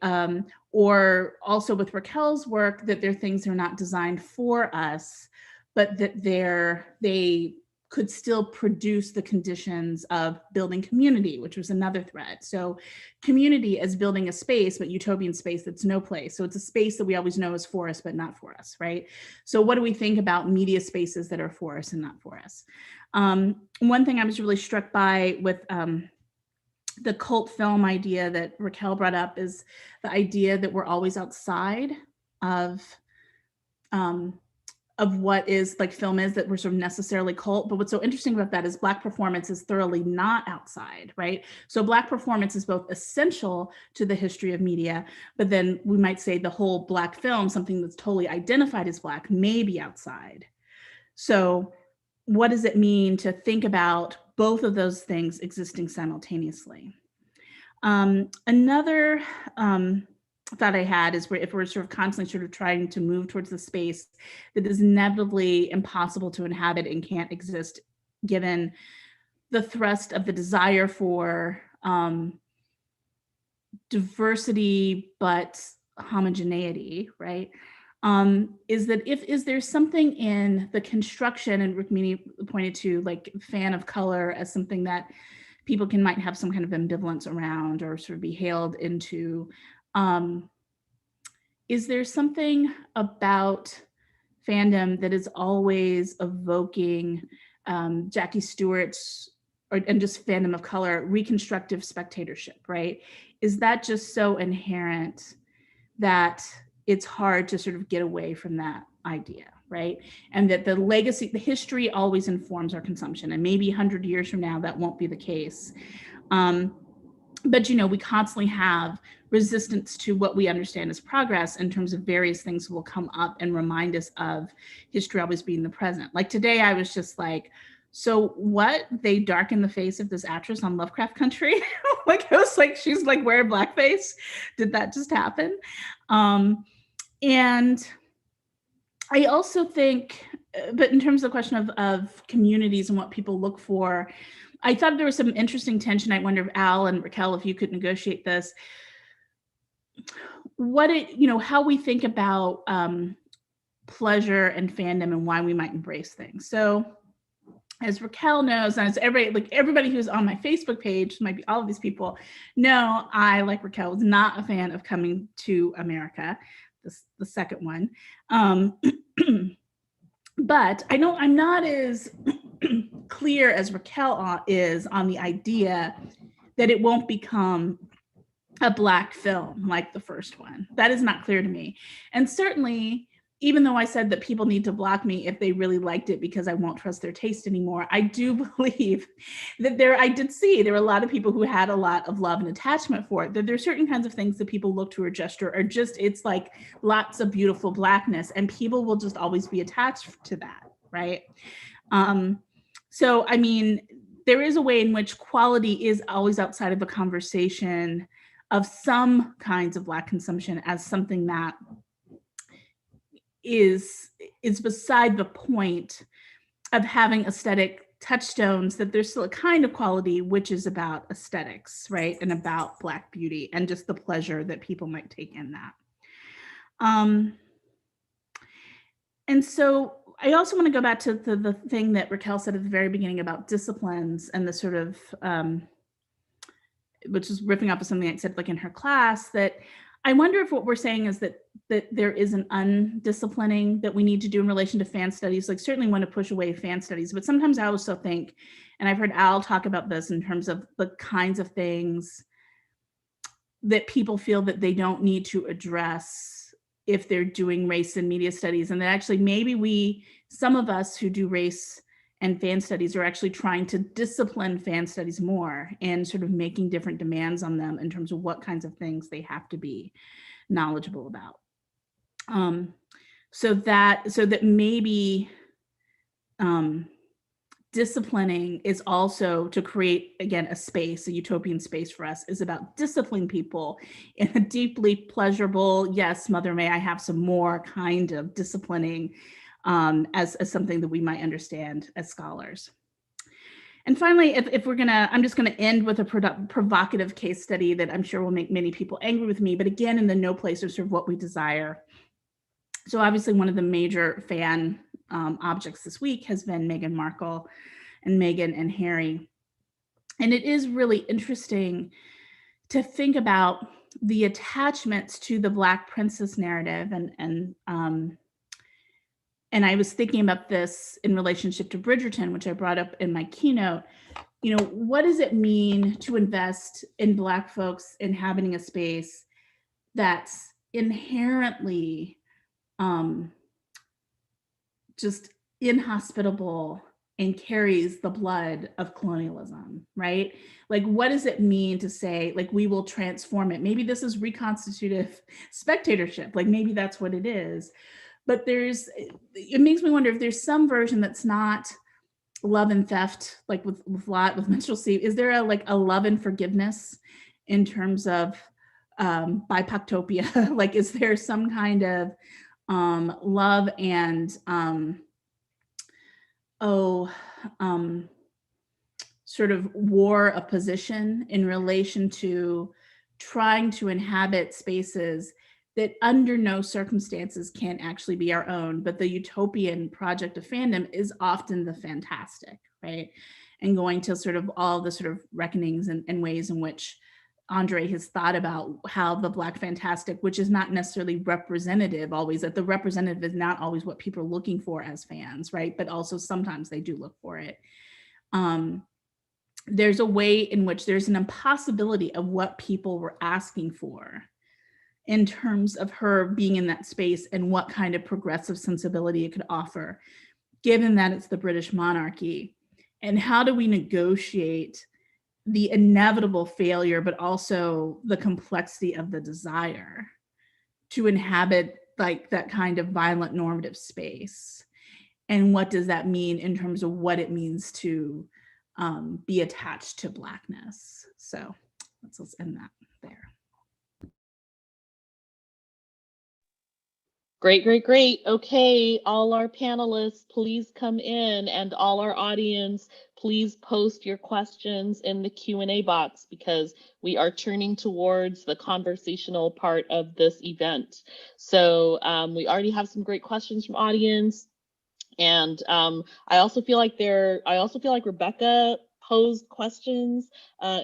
Or also with Raquel's work, that there are things that are not designed for us, but that they could still produce the conditions of building community, which was another thread. So community as building a space, but utopian space that's no place. So it's a space that we always know is for us, but not for us, right? So what do we think about media spaces that are for us and not for us? One thing I was really struck by with the cult film idea that Raquel brought up is the idea that we're always outside of what is like film is, that we're sort of necessarily cult. But what's so interesting about that is Black performance is thoroughly not outside, right? So Black performance is both essential to the history of media, but then we might say the whole Black film, something that's totally identified as Black, may be outside. So what does it mean to think about both of those things existing simultaneously. Another thought I had is if we're sort of constantly sort of trying to move towards the space that is inevitably impossible to inhabit and can't exist given the thrust of the desire for diversity but homogeneity, right? Is there something in the construction, and Rukmini pointed to like fan of color as something that people might have some kind of ambivalence around or sort of be hailed into. Is there something about fandom that is always evoking Jackie Stewart's, and just fandom of color, reconstructive spectatorship, right? Is that just so inherent that it's hard to sort of get away from that idea, right? And that the legacy, the history always informs our consumption, and maybe 100 years from now, that won't be the case. But, we constantly have resistance to what we understand as progress in terms of various things will come up and remind us of history always being the present. Like today, I was just like, so what? They darkened the face of this actress on Lovecraft Country? Like, I was like, she's like wearing blackface. Did that just happen? And I also think, but in terms of the question of communities and what people look for, I thought there was some interesting tension. I wonder if Al and Raquel, if you could negotiate this, how we think about pleasure and fandom and why we might embrace things. So as Raquel knows, and as everybody who's on my Facebook page, might be all of these people, know I, like Raquel, was not a fan of Coming to America, the second one. But I'm not as clear as Raquel is on the idea that it won't become a Black film like the first one. That is not clear to me. And certainly, even though I said that people need to block me if they really liked it because I won't trust their taste anymore, I do believe that I did see there were a lot of people who had a lot of love and attachment for it, that there are certain kinds of things that people look to or gesture or just, it's like lots of beautiful Blackness, and people will just always be attached to that, right? So, I mean, there is a way in which quality is always outside of a conversation of some kinds of Black consumption as something that is beside the point of having aesthetic touchstones, that there's still a kind of quality which is about aesthetics, right? And about Black beauty and just the pleasure that people might take in that. And so I also want to go back to the thing that Raquel said at the very beginning about disciplines and the sort of, which is riffing off of something I said like in her class, that I wonder if what we're saying is that there is an undisciplining that we need to do in relation to fan studies. Like certainly want to push away fan studies, but sometimes I also think, and I've heard Al talk about this in terms of the kinds of things that people feel that they don't need to address if they're doing race and media studies. And that actually maybe some of us who do race and fan studies are actually trying to discipline fan studies more and sort of making different demands on them in terms of what kinds of things they have to be knowledgeable about. So that maybe disciplining is also to create, again, a space, a utopian space for us, is about disciplining people in a deeply pleasurable, yes, mother, may I have some more kind of disciplining as something that we might understand as scholars. And finally, if we're gonna, I'm just gonna end with a provocative case study that I'm sure will make many people angry with me, but again, in the no place of sort of what we desire. So obviously one of the major fan objects this week has been Meghan Markle and Meghan and Harry. And it is really interesting to think about the attachments to the Black princess narrative. And I was thinking about this in relationship to Bridgerton, which I brought up in my keynote. You know, what does it mean to invest in Black folks inhabiting a space that's inherently just inhospitable and carries the blood of colonialism, right? Like, what does it mean to say, like, we will transform it? Maybe this is reconstitutive spectatorship, like maybe that's what it is. But it makes me wonder if there's some version that's not love and theft, like with menstrual sleep? Is there a love and forgiveness in terms of BIPOCtopia? Like, is there some kind of love and sort of war of position in relation to trying to inhabit spaces that under no circumstances can actually be our own, but the utopian project of fandom is often the fantastic, right? And going to sort of all the sort of reckonings and ways in which Andre has thought about how the Black fantastic, which is not necessarily representative always, that the representative is not always what people are looking for as fans, right? But also sometimes they do look for it. There's a way in which there's an impossibility of what people were asking for in terms of her being in that space and what kind of progressive sensibility it could offer, given that it's the British monarchy. And how do we negotiate the inevitable failure, but also the complexity of the desire to inhabit like that kind of violent normative space? And what does that mean in terms of what it means to be attached to Blackness? So let's end that there. Great, great, great. Okay, all our panelists, please come in, and all our audience, please post your questions in the Q&A box, because we are turning towards the conversational part of this event. So we already have some great questions from audience. And I also feel like Rebecca posed questions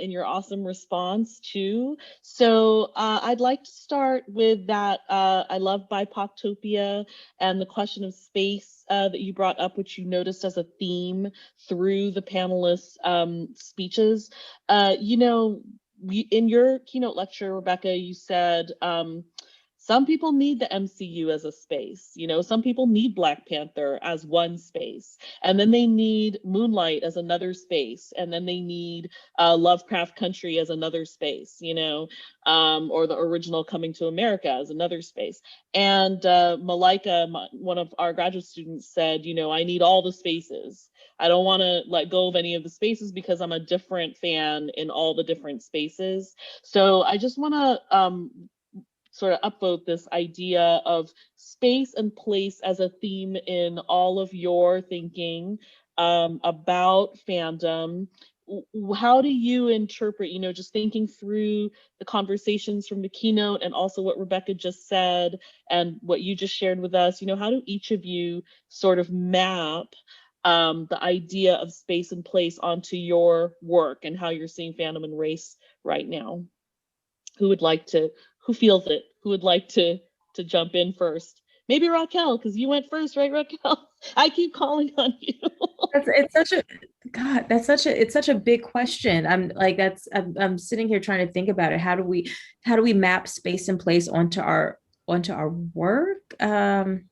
in your awesome response too. So I'd like to start with that. I love BIPOCtopia and the question of space that you brought up, which you noticed as a theme through the panelists' speeches. You know, in your keynote lecture, Rebecca, you said, some people need the MCU as a space. You know, some people need Black Panther as one space, and then they need Moonlight as another space, and then they need Lovecraft Country as another space, you know, or the original Coming to America as another space. And Malika, one of our graduate students, said, you know, I need all the spaces. I don't want to let go of any of the spaces because I'm a different fan in all the different spaces. So I just want to sort of upvote this idea of space and place as a theme in all of your thinking about fandom. How do you interpret, you know, just thinking through the conversations from the keynote and also what Rebecca just said and what you just shared with us, you know, how do each of you sort of map the idea of space and place onto your work and how you're seeing fandom and race right now? Who feels it? Who would like to jump in first? Maybe Raquel, because you went first, right, Raquel? I keep calling on you. It's such a big question. I'm sitting here trying to think about it. How do we map space and place onto our work in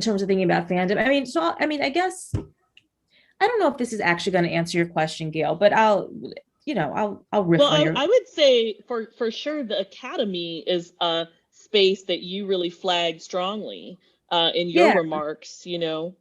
terms of thinking about fandom? I guess I don't know if this is actually going to answer your question, Gail, but I'll riff on your... I would say for sure the Academy is a space that you really flagged strongly in your remarks, you know.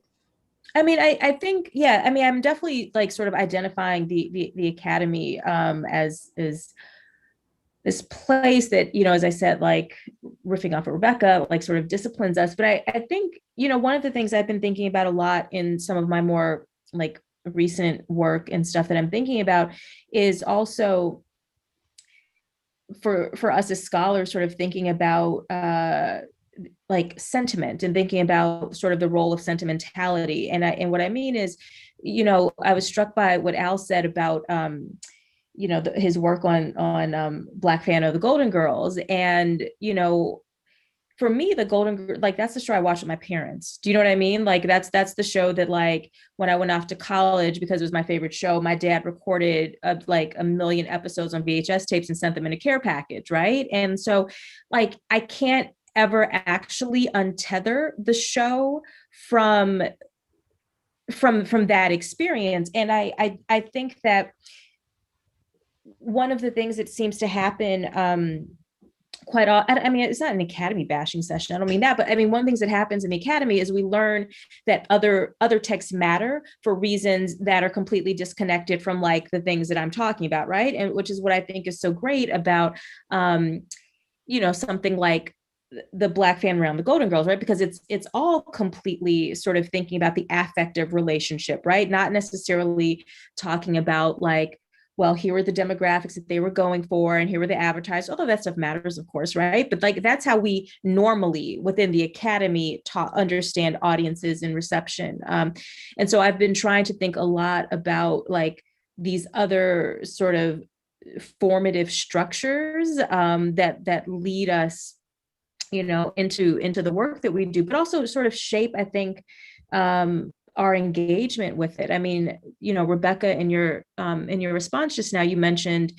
I think, yeah, I'm definitely like sort of identifying the Academy as this place that, you know, as I said, like riffing off of Rebecca, like sort of disciplines us. But I think, you know, one of the things I've been thinking about a lot in some of my more like recent work and stuff that I'm thinking about is also for us as scholars, sort of thinking about like sentiment and thinking about sort of the role of sentimentality. And what I mean is, you know, I was struck by what Al said about you know, his work on Black Fan of the Golden Girls. And, you know, for me, the Golden, like, that's the show I watched with my parents. Do you know what I mean? Like, that's the show that, like, when I went off to college, because it was my favorite show, my dad recorded like 1 million episodes on VHS tapes and sent them in a care package, right? And so, like, I can't ever actually untether the show from that experience. And I think that one of the things that seems to happen quite all, I mean, it's not an academy bashing session, I don't mean that, but I mean, one of the things that happens in the academy is we learn that other texts matter for reasons that are completely disconnected from like the things that I'm talking about, right? And which is what I think is so great about something like the Black fan around the Golden Girls, right? Because it's all completely sort of thinking about the affective relationship, right? Not necessarily talking about like, well, here were the demographics that they were going for, and here were the advertisers, although that stuff matters, of course, right? But like, that's how we normally within the academy understand audiences and reception. And so I've been trying to think a lot about like these other sort of formative structures that lead us, into the work that we do, but also sort of shape, I think, our engagement with it. I mean, Rebecca, in your response just now, you mentioned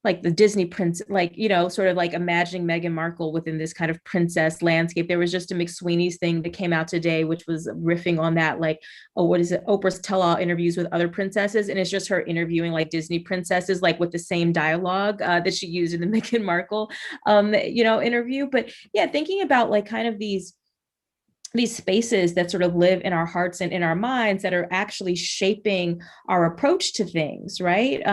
like the Disney prince, like, sort of like imagining Meghan Markle within this kind of princess landscape. There was just a McSweeney's thing that came out today, which was riffing on that, like, oh, what is it? Oprah's tell-all interviews with other princesses. And it's just her interviewing like Disney princesses, like with the same dialogue that she used in the Meghan Markle, interview. But yeah, thinking about like kind of these spaces that sort of live in our hearts and in our minds that are actually shaping our approach to things, right?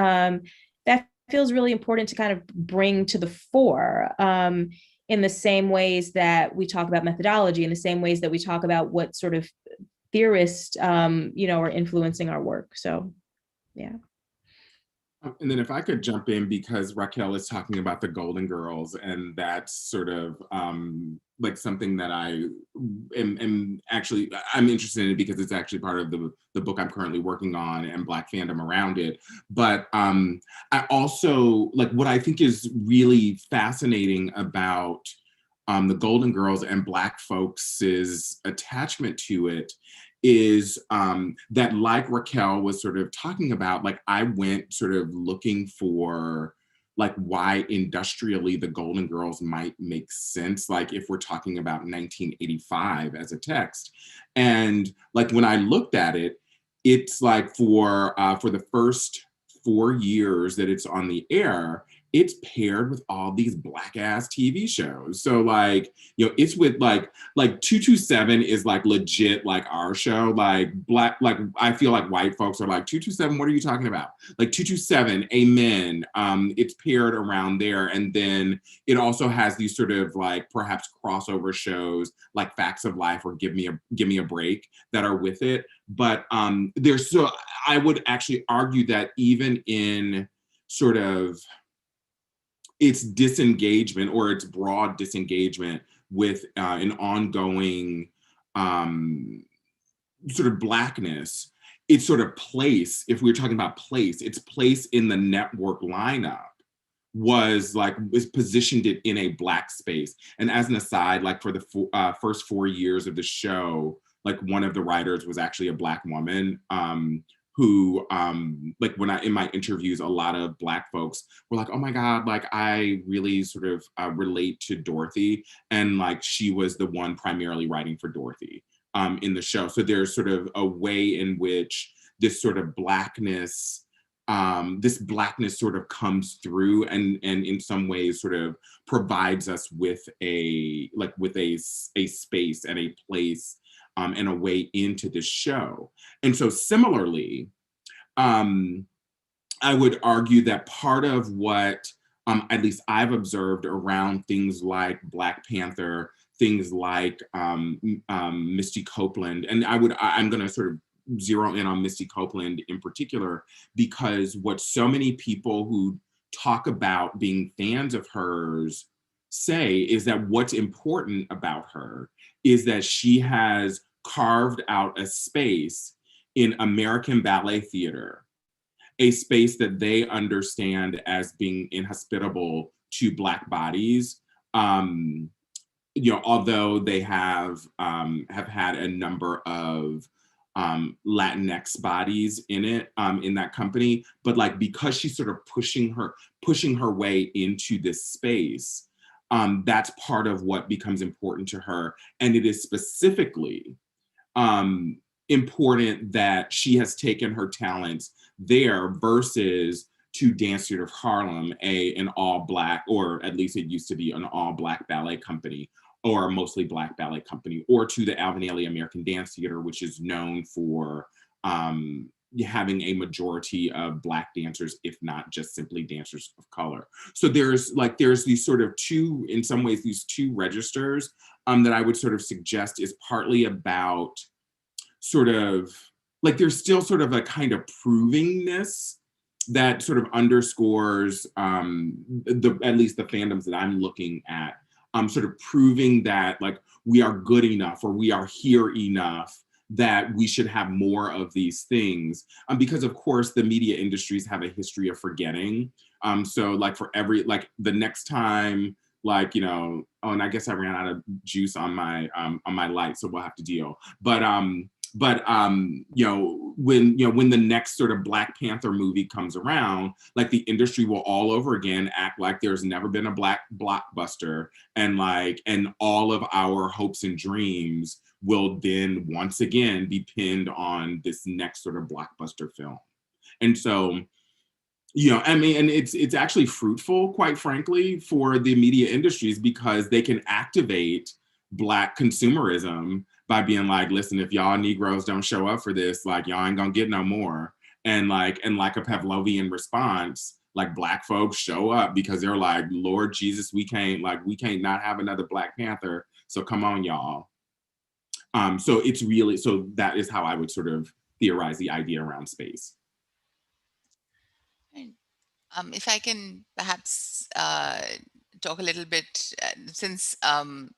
That feels really important to kind of bring to the fore, in the same ways that we talk about methodology, in the same ways that we talk about what sort of theorists, are influencing our work. So, yeah. And then if I could jump in, because Raquel is talking about the Golden Girls, and that's sort of like something that I am actually, I'm interested in it because it's actually part of the book I'm currently working on and Black fandom around it. But I also, like, what I think is really fascinating about the Golden Girls and Black folks' attachment to it is that, like Raquel was sort of talking about, like I went sort of looking for like why industrially the Golden Girls might make sense, like if we're talking about 1985 as a text. And like when I looked at it, it's like for the first 4 years that it's on the air, it's paired with all these Black ass TV shows. So like, it's with like 227 is like legit like our show. Like Black, like I feel like white folks are like 227, what are you talking about? Like 227, Amen. It's paired around there. And then it also has these sort of like perhaps crossover shows like Facts of Life or Give Me a Break that are with it. But I would actually argue that even in sort of its disengagement or its broad disengagement with an ongoing sort of Blackness, its sort of place, if we were talking about place, its place in the network lineup was positioned it in a Black space. And as an aside, like for the first 4 years of the show, like one of the writers was actually a Black woman, who like when in my interviews, a lot of Black folks were like, oh my God, like I really sort of relate to Dorothy. And like she was the one primarily writing for Dorothy in the show. So there's sort of a way in which this sort of Blackness, sort of comes through and in some ways sort of provides us with a space and a place and a way into this show. And so similarly, I would argue that part of what at least I've observed around things like Black Panther, things like Misty Copeland, and I'm gonna sort of zero in on Misty Copeland in particular, because what so many people who talk about being fans of hers say is that what's important about her is that she has carved out a space in American ballet theater, a space that they understand as being inhospitable to Black bodies. Although they have had a number of Latinx bodies in it, in that company, but like because she's sort of pushing her way into this space, that's part of what becomes important to her. And it is specifically important that she has taken her talents there versus to Dance Theater of Harlem, an all-Black, or at least it used to be an all-Black ballet company, or a mostly Black ballet company, or to the Alvin Ailey American Dance Theater, which is known for having a majority of Black dancers, if not just simply dancers of color. So there's these sort of two, in some ways, these two registers that I would sort of suggest is partly about sort of, like, there's still sort of a kind of provingness that sort of underscores at least the fandoms that I'm looking at, sort of proving that, like, we are good enough, or we are here enough, that we should have more of these things, because of course the media industries have a history of forgetting. So like for every, like the next time, like, you know, oh, and I guess I ran out of juice on my light, so we'll have to deal. But you know, when the next sort of Black Panther movie comes around, like the industry will all over again act like there's never been a Black blockbuster, and all of our hopes and dreams will then once again be pinned on this next sort of blockbuster film. And so, you know, I mean, and it's actually fruitful, quite frankly, for the media industries, because they can activate Black consumerism by being like, listen, if y'all Negroes don't show up for this, like, y'all ain't gonna get no more. And like a Pavlovian response, like, Black folks show up because they're like, Lord Jesus, we can't not have another Black Panther. So come on, y'all. So it's really, so that is how I would sort of theorize the idea around space. If I can perhaps talk a little bit, since Al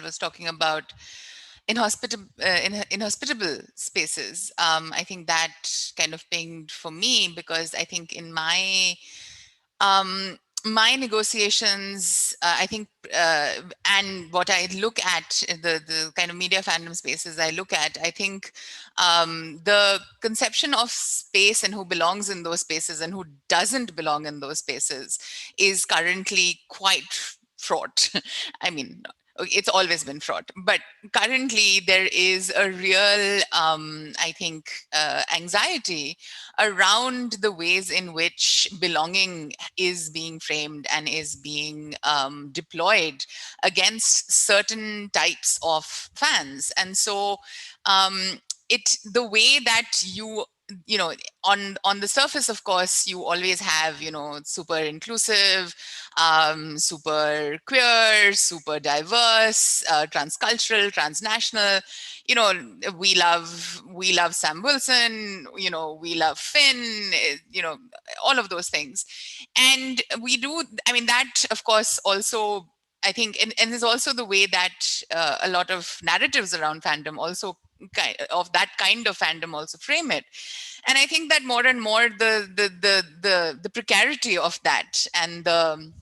was talking about inhospitable spaces, I think that kind of pinged for me, because I think in my negotiations, I think, and what I look at, the kind of media fandom spaces I look at, I think the conception of space and who belongs in those spaces and who doesn't belong in those spaces is currently quite fraught. I mean, it's always been fraught, but currently there is a real, I think, anxiety around the ways in which belonging is being framed and is being deployed against certain types of fans. And so the way that you know, on the surface, of course, you always have, you know, super inclusive, super queer, super diverse, transcultural, transnational. You know, we love Sam Wilson. You know, we love Finn. You know, all of those things, and we do. I mean, that of course also, I think, and there's also the way that a lot of narratives around fandom also of that kind of fandom also frame it. And I think that more and more the precarity of that and the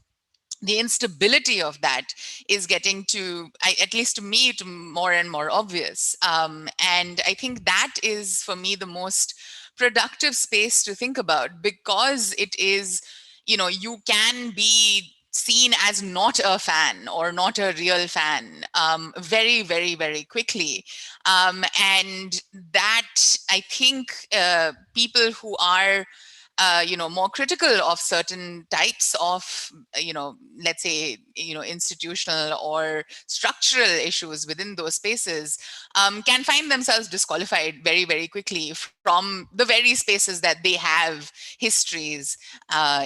instability of that is getting to, at least to me, to more and more obvious. And I think that is, for me, the most productive space to think about, because it is, you know, you can be seen as not a fan or not a real fan very, very, very quickly. And that, I think, people who are you know, more critical of certain types of, you know, let's say, you know, institutional or structural issues within those spaces can find themselves disqualified very, very quickly from the very spaces that they have histories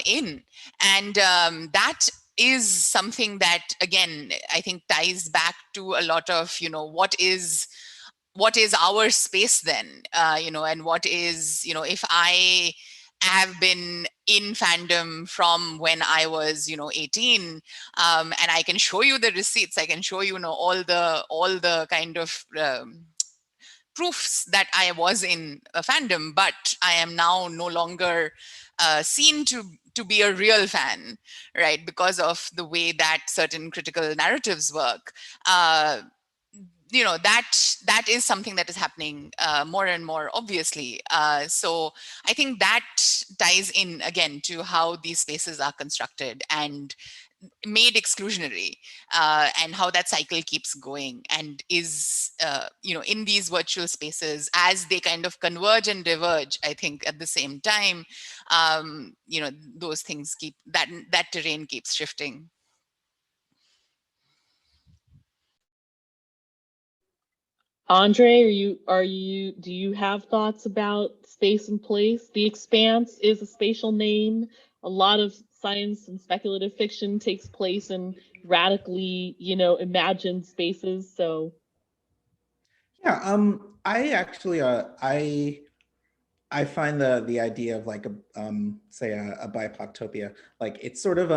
in. And that is something that, again, I think ties back to a lot of, you know, what is our space then, you know, and what is, you know, if I have been in fandom from when I was, you know, 18, and I can show you the receipts, I can show you, you know, all the kind of proofs that I was in a fandom, but I am now no longer seen to be a real fan, right? Because of the way that certain critical narratives work. You know, that is something that is happening more and more obviously. So I think that ties in again to how these spaces are constructed, and made exclusionary, and how that cycle keeps going, and is in these virtual spaces, as they kind of converge and diverge, I think at the same time, those things keep that terrain keeps shifting. Andre, do you have thoughts about space and place? The Expanse is a spatial name. A lot of science and speculative fiction takes place in radically, imagined spaces. So Yeah, I actually I find the idea of like say a BIPOCtopia, like it's sort of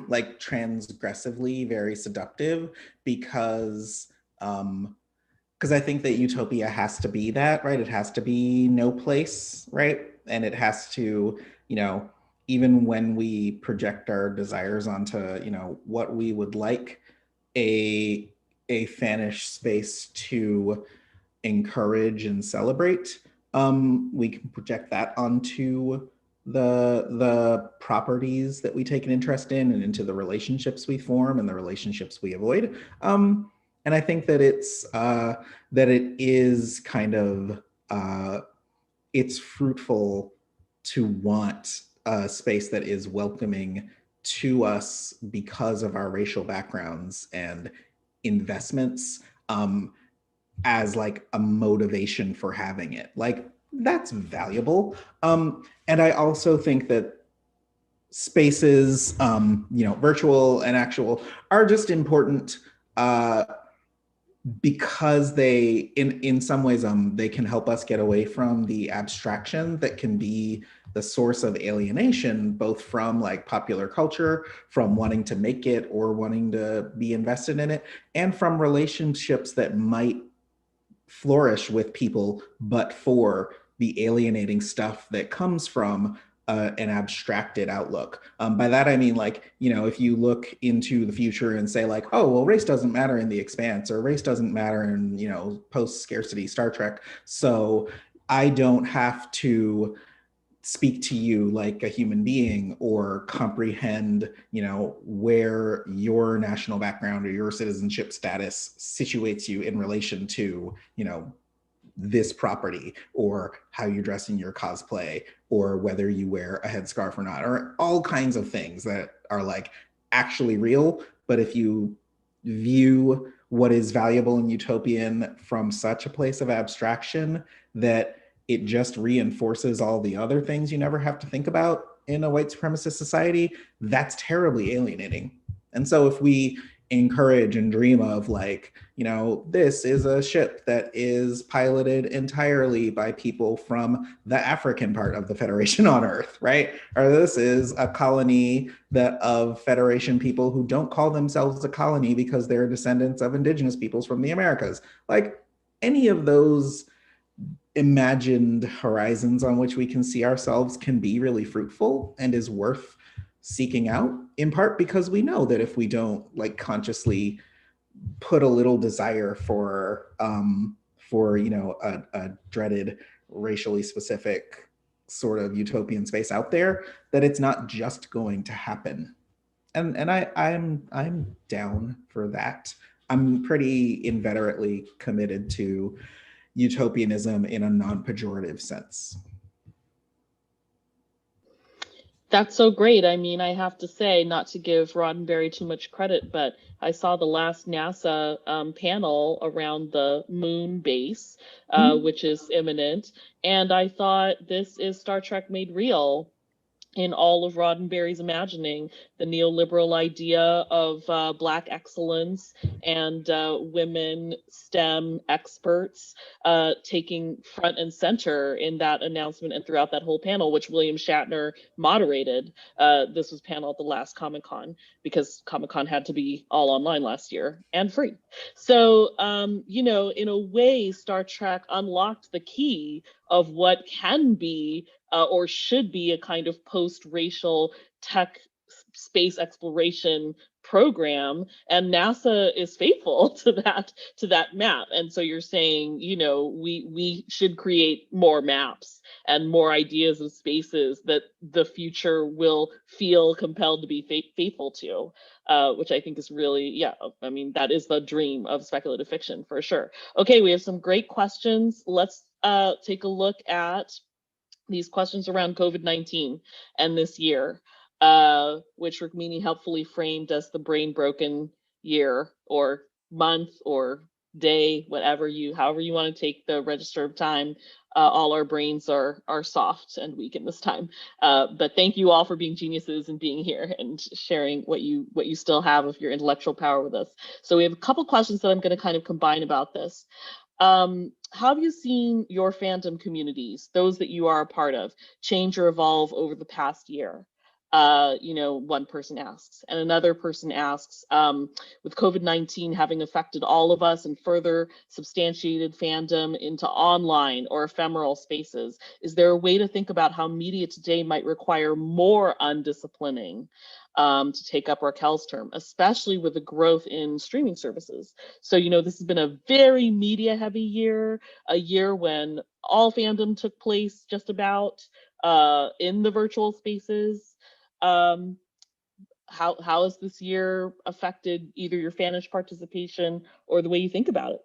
like transgressively very seductive, because I think that utopia has to be that, right? It has to be no place, right? And it has to, even when we project our desires onto, what we would like a fannish space to encourage and celebrate, we can project that onto the properties that we take an interest in, and into the relationships we form and the relationships we avoid. And I think that it is kind of it's fruitful to want a space that is welcoming to us because of our racial backgrounds and investments, as like a motivation for having it. Like, that's valuable. And I also think that spaces, virtual and actual, are just important, because they, in some ways, they can help us get away from the abstraction that can be the source of alienation, both from like popular culture, from wanting to make it or wanting to be invested in it, and from relationships that might flourish with people, but for the alienating stuff that comes from an abstracted outlook. By that, I mean, like, if you look into the future and say like, oh, well, race doesn't matter in The Expanse, or race doesn't matter in, post-scarcity Star Trek, so I don't have to speak to you like a human being or comprehend, where your national background or your citizenship status situates you in relation to, this property, or how you dress in your cosplay, or whether you wear a headscarf or not, or all kinds of things that are like actually real. But if you view what is valuable and utopian from such a place of abstraction that it just reinforces all the other things you never have to think about in a white supremacist society, that's terribly alienating. And so if we encourage and dream of like, this is a ship that is piloted entirely by people from the African part of the Federation on Earth, right? Or this is a colony that of Federation people who don't call themselves a colony because they're descendants of indigenous peoples from the Americas. Like, any of those imagined horizons on which we can see ourselves can be really fruitful and is worth seeking out, in part because we know that if we don't like consciously put a little desire for a dreaded racially specific sort of utopian space out there, that it's not just going to happen. And I'm down for that. I'm pretty inveterately committed to utopianism in a non-pejorative sense. that's so great. I mean, I have to say, not to give Roddenberry too much credit, but I saw the last NASA panel around the moon base, which is imminent. And I thought, this is Star Trek made real in all of Roddenberry's imagining, the neoliberal idea of Black excellence and women STEM experts taking front and center in that announcement and throughout that whole panel, which William Shatner moderated. This was panel at the last Comic-Con, because Comic-Con had to be all online last year and free. So, in a way, Star Trek unlocked the key of what can be or should be a kind of post-racial tech space exploration program, and NASA is faithful to that map. And so you're saying, you know, we should create more maps and more ideas of spaces that the future will feel compelled to be faithful to, which I think is really, yeah, I mean, that is the dream of speculative fiction for sure. Okay, we have some great questions. Let's take a look at these questions around COVID-19 and this year, which Ragini helpfully framed as the brain broken year or month or day, however you want to take the register of time. All our brains are soft and weak in this time. But thank you all for being geniuses and being here and sharing what you still have of your intellectual power with us. So we have a couple questions that I'm going to kind of combine about this. How have you seen your fandom communities, those that you are a part of, change or evolve over the past year? You know, one person asks, and another person asks, with COVID-19 having affected all of us and further substantiated fandom into online or ephemeral spaces, is there a way to think about how media today might require more undisciplining, to take up Raquel's term, especially with the growth in streaming services? So, you know, this has been a very media heavy year, a year when all fandom took place just about in the virtual spaces. How has this year affected either your fannish participation or the way you think about it?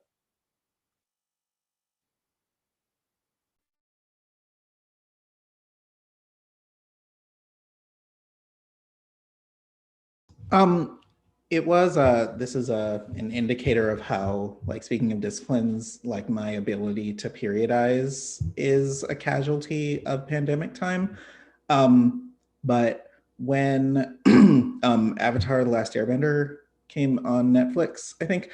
It was this is an indicator of how, like, speaking of disciplines, like my ability to periodize is a casualty of pandemic time. But when Avatar: The Last Airbender came on Netflix, I think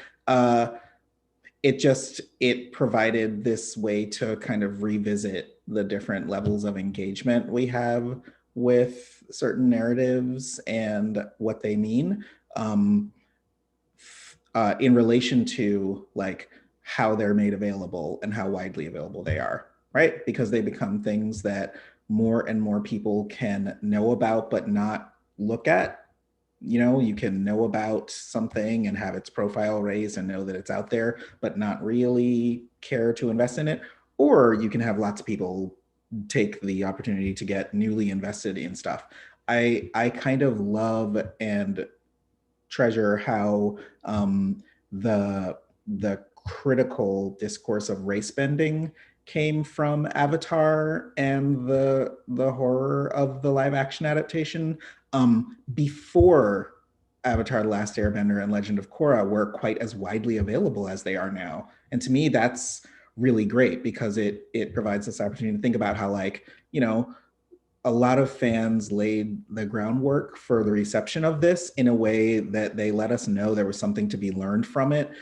it provided this way to kind of revisit the different levels of engagement we have with certain narratives and what they mean, in relation to like how they're made available and how widely available they are, right? Because they become things that more and more people can know about but not look at. You know, you can know about something and have its profile raised and know that it's out there, but not really care to invest in it. Or you can have lots of people take the opportunity to get newly invested in stuff. I kind of love and treasure how the critical discourse of race bending came from Avatar and the horror of the live action adaptation, before Avatar: The Last Airbender and Legend of Korra were quite as widely available as they are now. And to me, that's really great because it provides this opportunity to think about how, like, you know, a lot of fans laid the groundwork for the reception of this in a way that they let us know there was something to be learned from it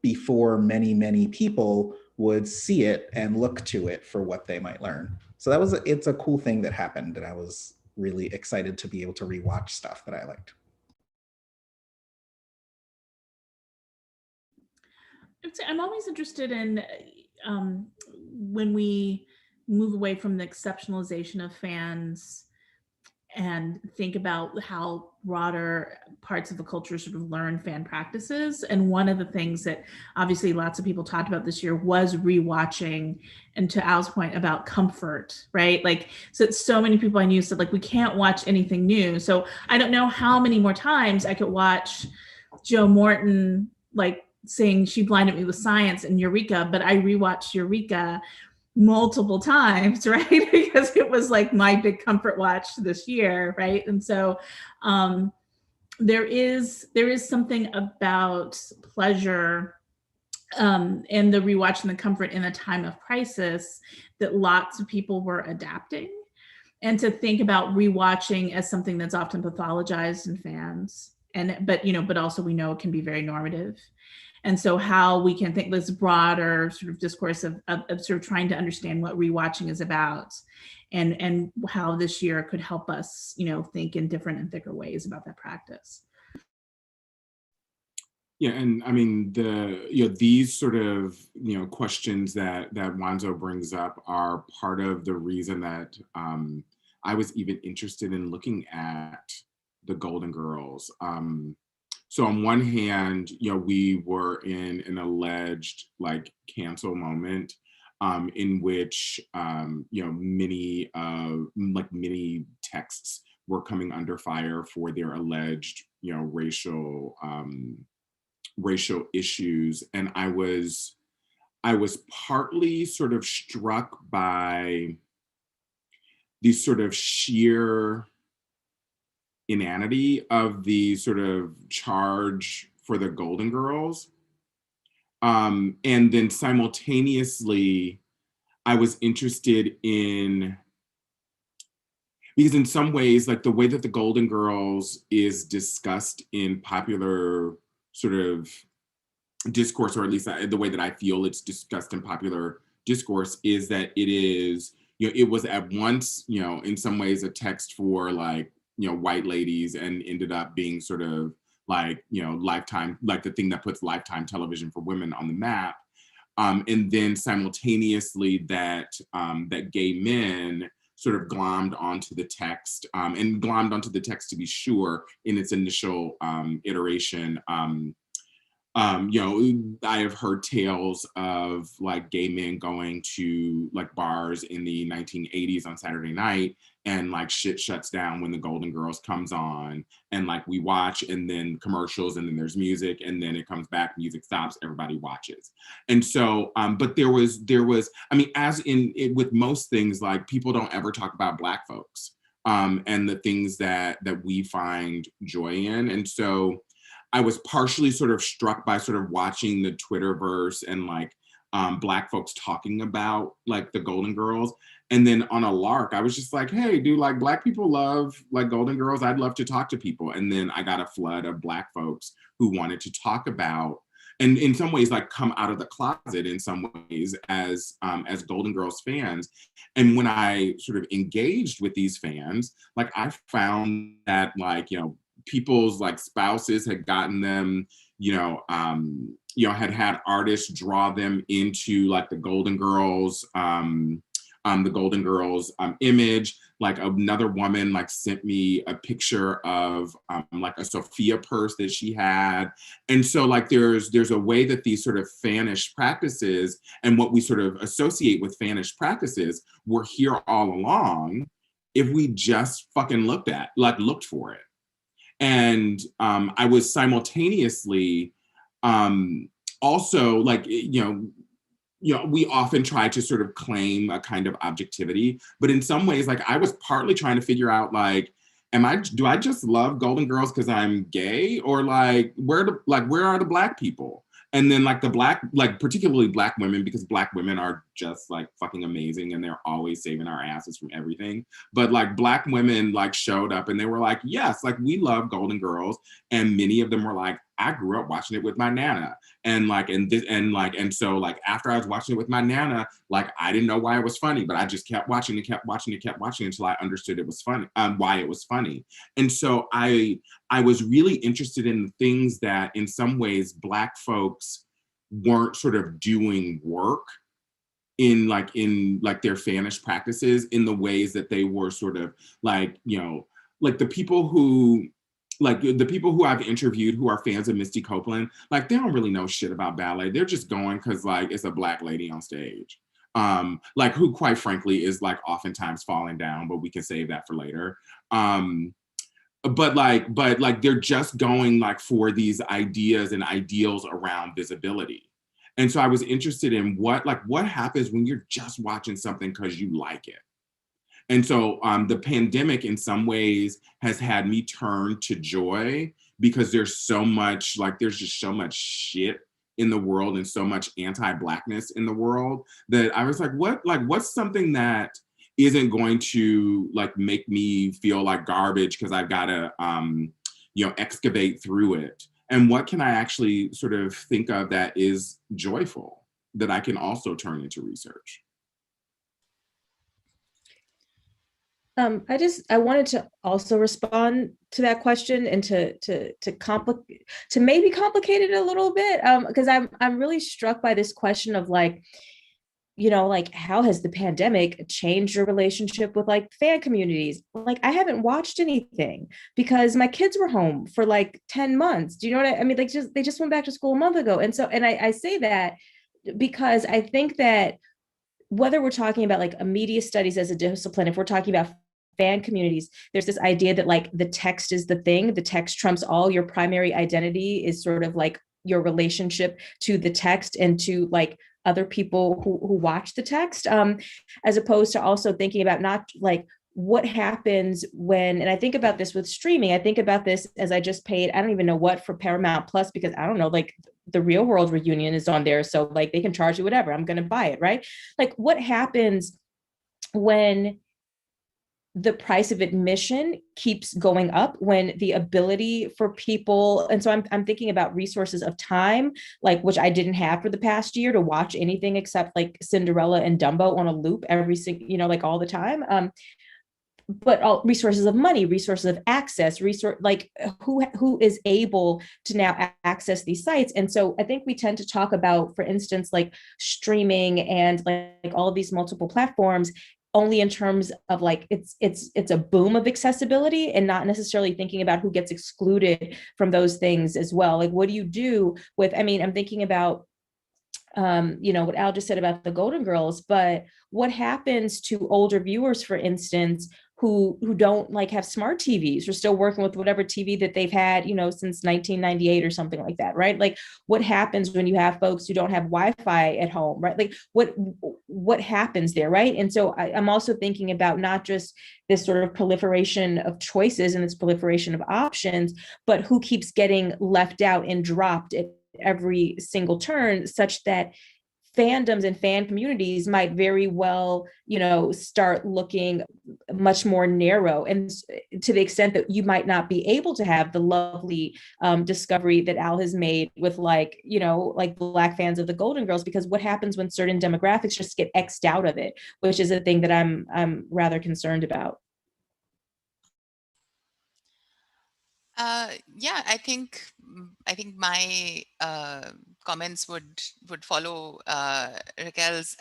before many, many people would see it and look to it for what they might learn. So it's a cool thing that happened, and I was really excited to be able to rewatch stuff that I liked. I'm always interested in when we move away from the exceptionalization of fans and think about how broader parts of the culture sort of learn fan practices. And one of the things that obviously lots of people talked about this year was rewatching, and to Al's point about comfort, right? Like, so many people I knew said, like, we can't watch anything new. So I don't know how many more times I could watch Joe Morton, like, saying She Blinded Me with Science and Eureka, but I rewatched Eureka multiple times, right? Because it was like my big comfort watch this year, right? And so there is something about pleasure and the rewatch and the comfort in a time of crisis that lots of people were adapting, and to think about rewatching as something that's often pathologized in fans, but also we know it can be very normative. And so how we can think this broader sort of discourse of sort of trying to understand what rewatching is about, and how this year could help us, you know, think in different and thicker ways about that practice. Yeah, and I mean, these sort of, questions that Wanzo brings up are part of the reason that I was even interested in looking at the Golden Girls. So on one hand, we were in an alleged like cancel moment in which many texts were coming under fire for their alleged racial issues, and I was partly sort of struck by the sort of sheer inanity of the sort of charge for the Golden Girls. And then simultaneously, I was interested in, because in some ways, like the way that the Golden Girls is discussed in popular sort of discourse, or at least the way that I feel it's discussed in popular discourse, is that it is, it was at once, in some ways a text for like, white ladies, and ended up being sort of like, Lifetime, like the thing that puts Lifetime television for women on the map. And then simultaneously that gay men sort of glommed onto the text, and glommed onto the text, to be sure, in its initial iteration. I have heard tales of like gay men going to like bars in the 1980s on Saturday night, and like shit shuts down when the Golden Girls comes on, and like we watch, and then commercials, and then there's music, and then it comes back, music stops, everybody watches. And so, but there was, I mean, as in with most things, like people don't ever talk about Black folks and the things that we find joy in. And so I was partially sort of struck by sort of watching the Twitterverse and like Black folks talking about like the Golden Girls. And then on a lark, I was just like, hey, do like Black people love like Golden Girls? I'd love to talk to people. And then I got a flood of Black folks who wanted to talk about, and in some ways like come out of the closet in some ways as Golden Girls fans. And when I sort of engaged with these fans, like I found that like, people's like spouses had gotten them, had artists draw them into like the Golden Girls, image. Like another woman like sent me a picture of like a Sophia purse that she had. And so like there's a way that these sort of fannish practices and what we sort of associate with fannish practices were here all along if we just fucking looked for it. And I was simultaneously also like, we often try to sort of claim a kind of objectivity, but in some ways, like I was partly trying to figure out like, do I just love Golden Girls because I'm gay, or like where are the Black people? And then like particularly Black women, because Black women are just like fucking amazing and they're always saving our asses from everything. But like Black women like showed up and they were like, yes, like we love Golden Girls. And many of them were like, I grew up watching it with my Nana. And so like after I was watching it with my Nana, like I didn't know why it was funny, but I just kept watching until I understood it was funny, why it was funny. And so I was really interested in things that in some ways Black folks weren't sort of doing work in their fannish practices in the ways that they were sort of like, like the people who I've interviewed who are fans of Misty Copeland, like they don't really know shit about ballet. They're just going because like it's a Black lady on stage. Like who quite frankly is like oftentimes falling down, but we can save that for later. But they're just going like for these ideas and ideals around visibility. And so I was interested in what happens when you're just watching something because you like it. And so the pandemic in some ways has had me turn to joy, because there's just so much shit in the world and so much anti-Blackness in the world that I was like, what's something that isn't going to like make me feel like garbage because I've got to excavate through it, and what can I actually sort of think of that is joyful that I can also turn into research. I wanted to also respond to that question and to maybe complicate it a little bit, because I'm really struck by this question of like, you know, like, how has the pandemic changed your relationship with like fan communities? Like, I haven't watched anything because my kids were home for like 10 months. Do you know what I mean? Like, they just went back to school a month ago. And so, and I say that because I think that whether we're talking about like a media studies as a discipline, if we're talking about fan communities, there's this idea that like the text is the thing, the text trumps all. Your primary identity is sort of like your relationship to the text and to like other people who watch the text, as opposed to also thinking about not like what happens when, and I think about this with streaming, I think about this as I just paid, I don't even know what, for Paramount Plus, because I don't know, like the Real World Reunion is on there. So like they can charge you whatever, I'm going to buy it, right? Like what happens when the price of admission keeps going up, when the ability for people, and so I'm thinking about resources of time, like which I didn't have for the past year to watch anything except like Cinderella and Dumbo on a loop every single, you know, like all the time. But all resources of money, resources of access, resource, like who is able to now access these sites. And so I think we tend to talk about, for instance, like streaming and like all of these multiple platforms only in terms of like it's a boom of accessibility, and not necessarily thinking about who gets excluded from those things as well. Like what do you do with, I mean, I'm thinking about you know, what Al just said about the Golden Girls, but what happens to older viewers, for instance, who don't like have smart TVs or still working with whatever TV that they've had, you know, since 1998 or something like that, right? Like what happens when you have folks who don't have Wi-Fi at home, right? Like what happens there, right? And so I'm also thinking about not just this sort of proliferation of choices and this proliferation of options, but who keeps getting left out and dropped at every single turn, such that fandoms and fan communities might very well, you know, start looking much more narrow, and to the extent that you might not be able to have the lovely discovery that Al has made with, like, you know, like Black fans of the Golden Girls, because what happens when certain demographics just get X'd out of it, which is a thing that I'm rather concerned about. Yeah, I think my comments would follow Raquel's.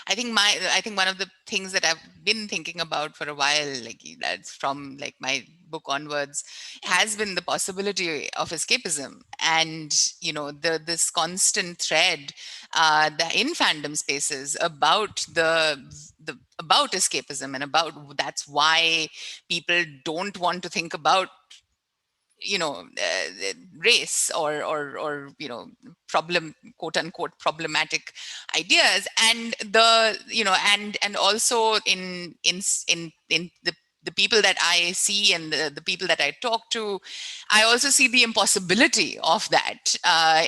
I think one of the things that I've been thinking about for a while, like that's from like my book onwards, has been the possibility of escapism, and you know this constant thread in fandom spaces about the about escapism, and about that's why people don't want to think about, you know, race or you know, quote unquote problematic ideas. And the, you know, and also in the people that I see, and the people that I talk to, I also see the impossibility of that,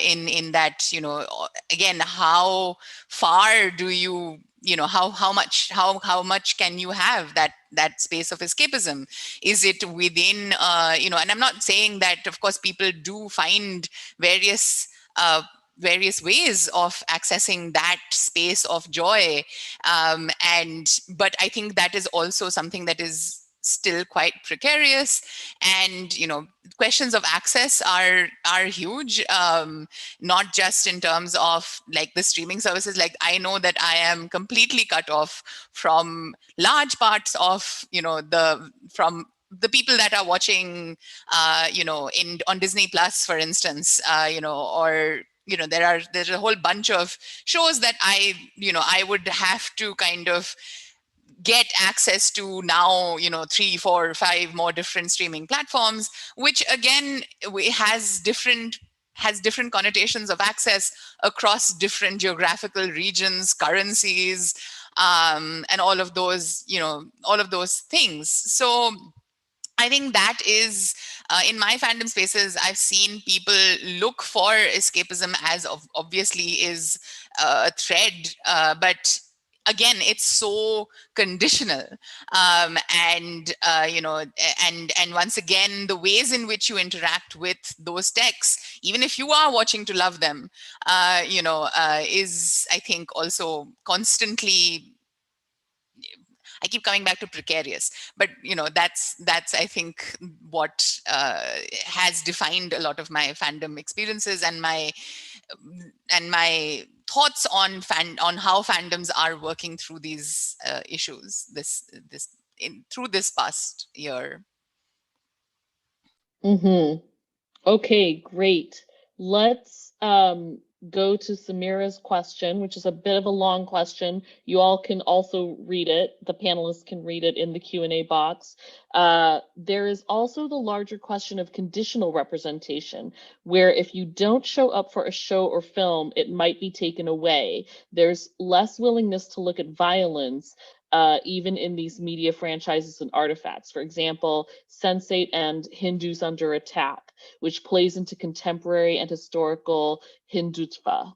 in that, you know, again, how far do you, you know, how much can you have that space of escapism? Is it within, you know, and I'm not saying that, of course, people do find various ways of accessing that space of joy, but I think that is also something that is still quite precarious. And you know, questions of access are huge, not just in terms of like the streaming services. Like I know that I am completely cut off from large parts of, you know, from the people that are watching, you know, on Disney Plus, for instance, you know, or you know, there's a whole bunch of shows that I would have to kind of get access to now, you know, 3, 4, 5 more different streaming platforms, which again has different connotations of access across different geographical regions, currencies, and all of those, you know, all of those things. So I think that is, in my fandom spaces, I've seen people look for escapism as obviously is a thread, but again, it's so conditional, and you know, and once again, the ways in which you interact with those texts, even if you are watching to love them, you know, is, I think, also constantly, I keep coming back to precarious, but you know, that's I think what has defined a lot of my fandom experiences and my thoughts on how fandoms are working through these issues through this past year. Mm-hmm. Okay, great. Let's go to Samira's question, which is a bit of a long question. You all can also read it. The panelists can read it in the Q&A box. There is also the larger question of conditional representation, where if you don't show up for a show or film, it might be taken away. There's less willingness to look at violence, even in these media franchises and artifacts. For example, Sense8 and Hindus Under Attack, which plays into contemporary and historical Hindutva,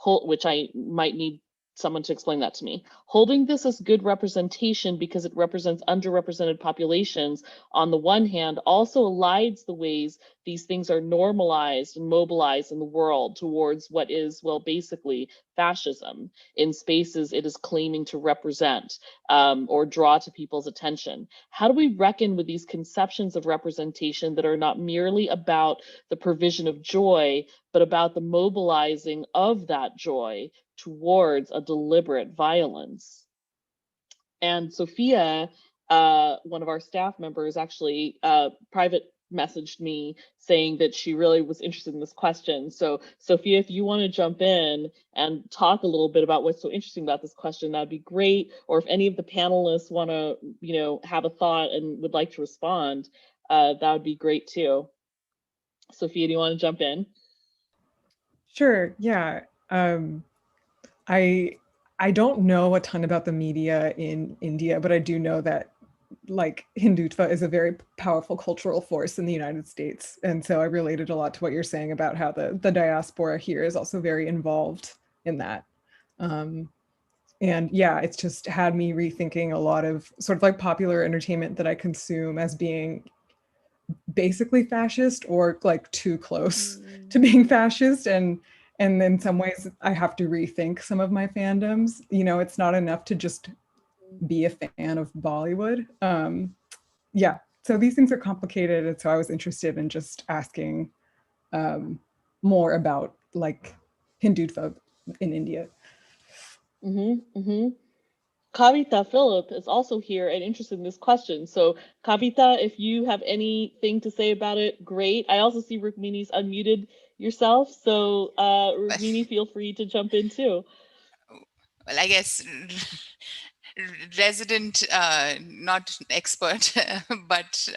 which I might need someone to explain that to me. Holding this as good representation because it represents underrepresented populations on the one hand also aligns the ways these things are normalized and mobilized in the world towards what is, well, basically fascism in spaces it is claiming to represent or draw to people's attention. How do we reckon with these conceptions of representation that are not merely about the provision of joy, but about the mobilizing of that joy towards a deliberate violence? And Sophia, one of our staff members, actually private messaged me saying that she really was interested in this question. So Sophia, if you want to jump in and talk a little bit about what's so interesting about this question, that'd be great. Or if any of the panelists want to, have a thought and would like to respond, that would be great too. Sophia, do you want to jump in? Sure, yeah. I don't know a ton about the media in India, but I do know that Hindutva is a very powerful cultural force in the United States. And so I related a lot to what you're saying about how the diaspora here is also very involved in that. And yeah, it's just had me rethinking a lot of sort of popular entertainment that I consume as being basically fascist or too close to being fascist. And in some ways I have to rethink some of my fandoms. It's not enough to just be a fan of Bollywood. Yeah, so these things are complicated. And so I was interested in just asking more about Hindutva in India. Kavita Philip is also here and interested in this question. So Kavita, if you have anything to say about it, great. I also see Rukmini's unmuted yourself. So Rukmini, feel free to jump in too. Well, I guess resident, not expert, but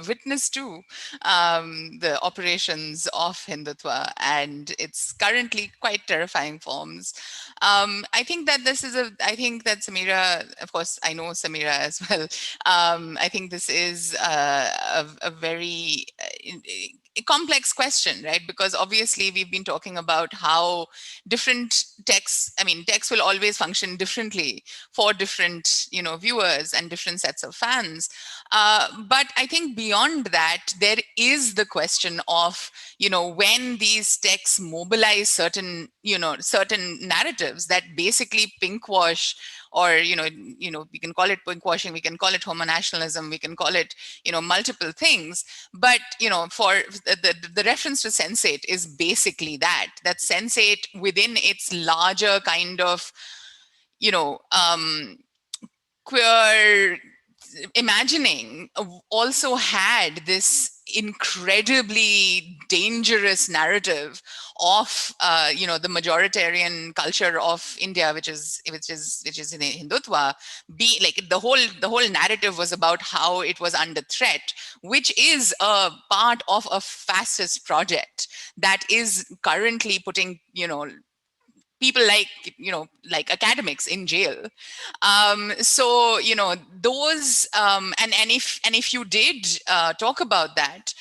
witness to the operations of Hindutva and its currently quite terrifying forms. I think that I think that Samira, of course, I know Samira as well. I think this is a very a complex question, right? Because obviously we've been talking about how different texts, texts will always function differently for different, viewers and different sets of fans. But I think beyond that, there is the question of, when these texts mobilize certain narratives that basically pinkwash, or we can call it pinkwashing, we can call it homo nationalism, we can call it multiple things, but for the reference to Sense8 is basically that Sense8 within its larger kind of queer imagining also had this incredibly dangerous narrative of the majoritarian culture of India, which is in Hindutva. The whole narrative was about how it was under threat, which is a part of a fascist project that is currently putting people like academics in jail. So those and if you did talk about that,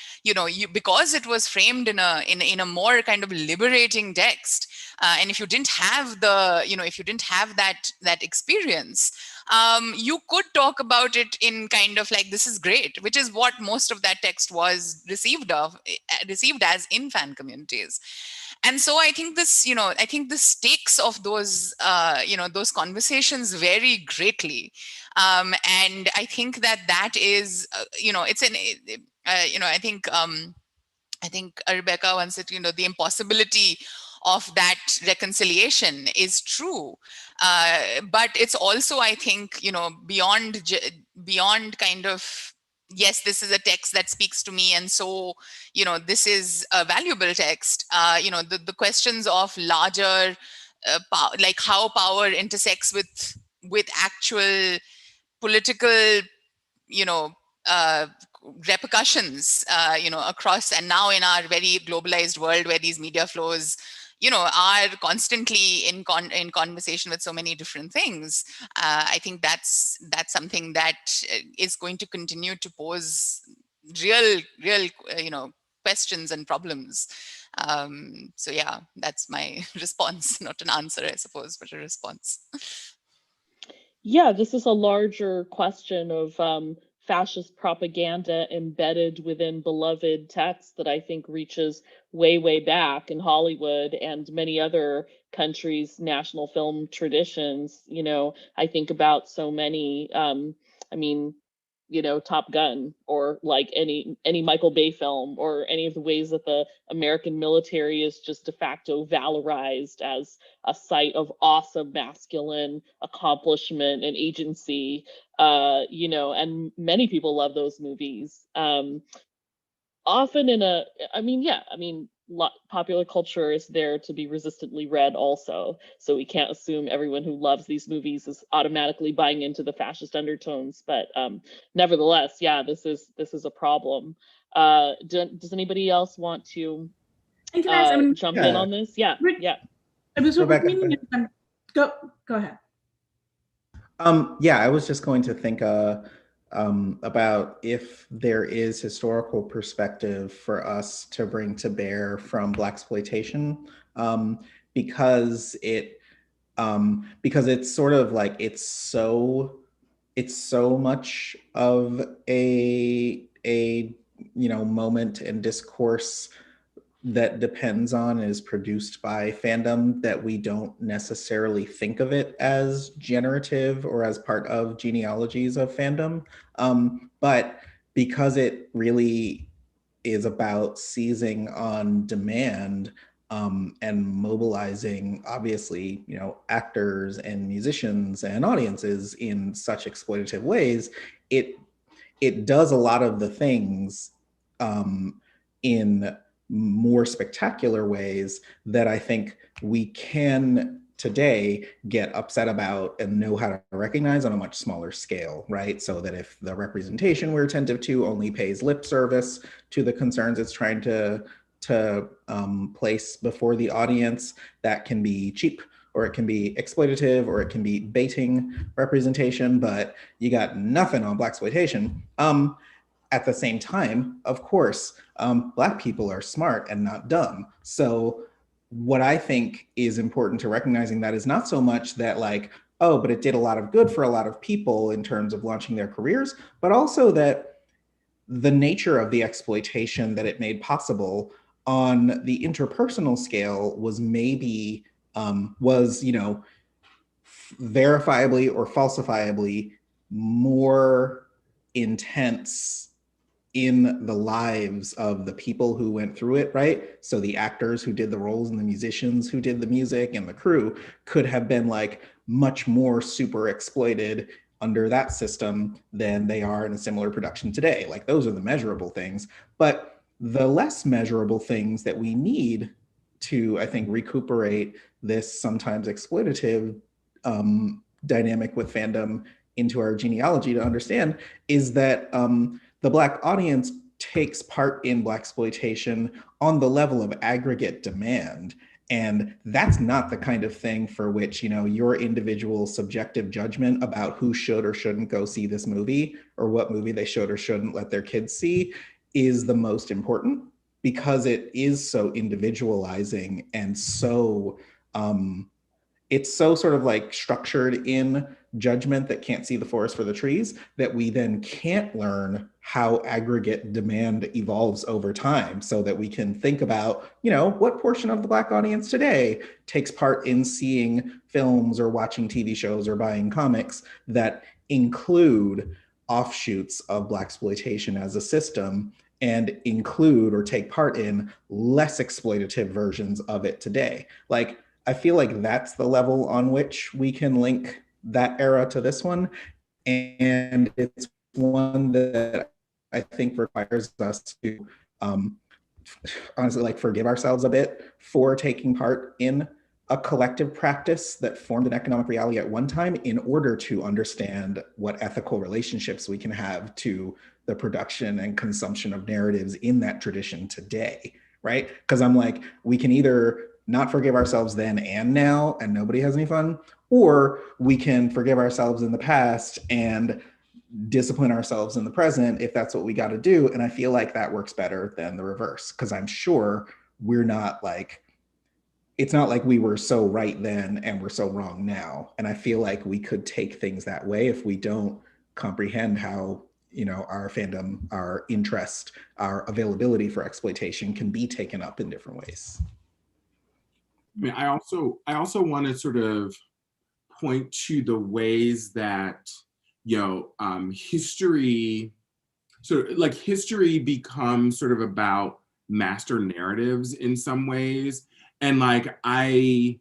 because it was framed in a more kind of liberating text, and if you didn't have that experience, you could talk about it in kind of this is great, which is what most of that text was received as in fan communities. And so I think the stakes of those those conversations vary greatly, and I think that is it's an I think Rebecca once said the impossibility of that reconciliation is true. But it's also, I think, beyond kind of, yes, this is a text that speaks to me, and so, this is a valuable text. The questions of larger, like how power intersects with actual political, uh, repercussions, across, and now in our very globalized world where these media flows, are constantly in conversation with so many different things. I think that's something that is going to continue to pose real, questions and problems. So yeah, that's my response. Not an answer, I suppose, but a response. Yeah, this is a larger question of fascist propaganda embedded within beloved texts that I think reaches way, way back in Hollywood and many other countries' national film traditions. I think about so many, I mean, Top Gun, or like any Michael Bay film, or any of the ways that the American military is just de facto valorized as a site of awesome masculine accomplishment and agency. And many people love those movies. Often popular culture is there to be resistantly read also, so we can't assume everyone who loves these movies is automatically buying into the fascist undertones, but nevertheless, yeah, this is a problem. Does anybody else want to jump in on this? Yeah. I was Rebecca, meaning go ahead. Yeah, I was just going to think about if there is historical perspective for us to bring to bear from Blaxploitation, because it's sort of like it's so much of a moment and discourse that depends on, is produced by fandom, that we don't necessarily think of it as generative or as part of genealogies of fandom. But because it really is about seizing on demand, and mobilizing, obviously, actors and musicians and audiences in such exploitative ways, it does a lot of the things in more spectacular ways that I think we can today get upset about and know how to recognize on a much smaller scale, right? So that if the representation we're attentive to only pays lip service to the concerns it's trying to place before the audience, that can be cheap, or it can be exploitative, or it can be baiting representation, but you got nothing on Blaxploitation. At the same time, of course, Black people are smart and not dumb. So what I think is important to recognizing that is not so much that like, oh, but it did a lot of good for a lot of people in terms of launching their careers, but also that the nature of the exploitation that it made possible on the interpersonal scale was maybe, verifiably or falsifiably more intense in the lives of the people who went through it, right? So the actors who did the roles and the musicians who did the music and the crew could have been like much more super exploited under that system than they are in a similar production today. Like, those are the measurable things. But the less measurable things that we need to, I think, recuperate this sometimes exploitative dynamic with fandom into our genealogy to understand is that the Black audience takes part in Blaxploitation on the level of aggregate demand. And that's not the kind of thing for which, your individual subjective judgment about who should or shouldn't go see this movie, or what movie they should or shouldn't let their kids see, is the most important, because it is so individualizing and so it's so sort of like structured in judgment that can't see the forest for the trees, that we then can't learn how aggregate demand evolves over time, so that we can think about, what portion of the Black audience today takes part in seeing films or watching TV shows or buying comics that include offshoots of Blaxploitation as a system, and include or take part in less exploitative versions of it today. Like, I feel like that's the level on which we can link that era to this one. And it's one that I think requires us to honestly like forgive ourselves a bit for taking part in a collective practice that formed an economic reality at one time in order to understand what ethical relationships we can have to the production and consumption of narratives in that tradition today, right? Because I'm like, we can either not forgive ourselves then and now and nobody has any fun, or we can forgive ourselves in the past and discipline ourselves in the present if that's what we got to do. And I feel like that works better than the reverse, because I'm sure we're not like, it's not like we were so right then and we're so wrong now. And I feel like we could take things that way if we don't comprehend how, you know, our fandom, our interest, our availability for exploitation can be taken up in different ways. I mean, I also want to sort of point to the ways that, you know, history becomes sort of about master narratives in some ways. And like, I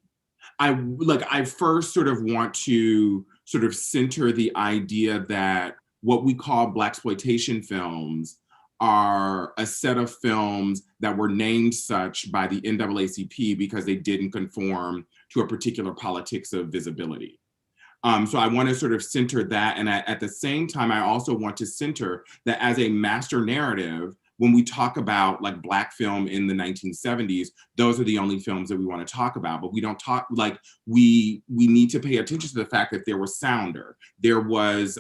first sort of want to sort of center the idea that what we call Blaxploitation films are a set of films that were named such by the NAACP because they didn't conform to a particular politics of visibility. So I want to sort of center that. And at the same time, I also want to center that as a master narrative, when we talk about like Black film in the 1970s, those are the only films that we want to talk about. But we don't talk, like, we need to pay attention to the fact that there was Sounder, there was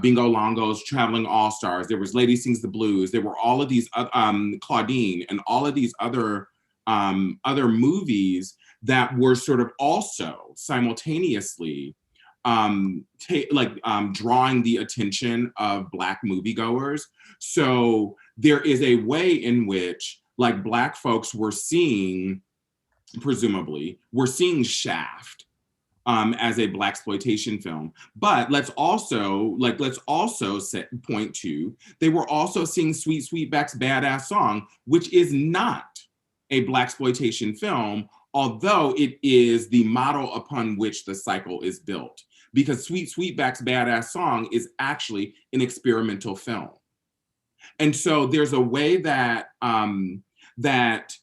Bingo Longo's Traveling All-Stars, there was Lady Sings the Blues, there were all of these, Claudine, and all of these other movies that were sort of also simultaneously drawing the attention of Black moviegoers. So there is a way in which like Black folks were seeing, presumably, we're seeing Shaft as a Blaxploitation film. But let's also point to, they were also seeing Sweet Sweetback's Badass Song, which is not a Blaxploitation film, although it is the model upon which the cycle is built. Because Sweet Sweetback's Badass Song is actually an experimental film. And so there's a way that that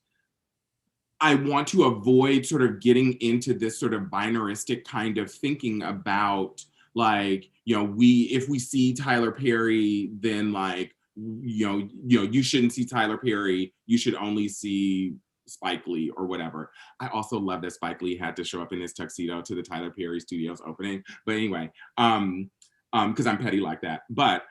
I want to avoid sort of getting into this sort of binaristic kind of thinking about, like, you know, if we see Tyler Perry, then like, you shouldn't see Tyler Perry, you should only see Spike Lee or whatever. I also love that Spike Lee had to show up in his tuxedo to the Tyler Perry Studios opening. But anyway, because I'm petty like that. But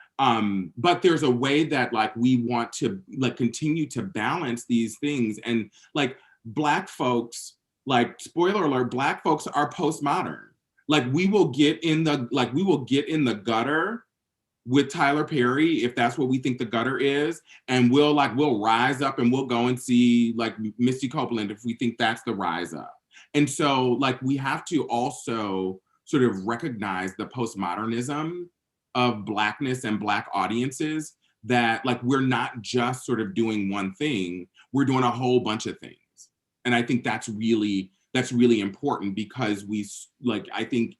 there's a way that like we want to like continue to balance these things. And like Black folks, like, spoiler alert, Black folks are postmodern. Like we will get in the gutter with Tyler Perry, if that's what we think the gutter is, and we'll rise up and we'll go and see like Misty Copeland if we think that's the rise up. And so like we have to also sort of recognize the postmodernism of Blackness and Black audiences, that like we're not just sort of doing one thing, we're doing a whole bunch of things. And I think that's really important, because we, like, I think,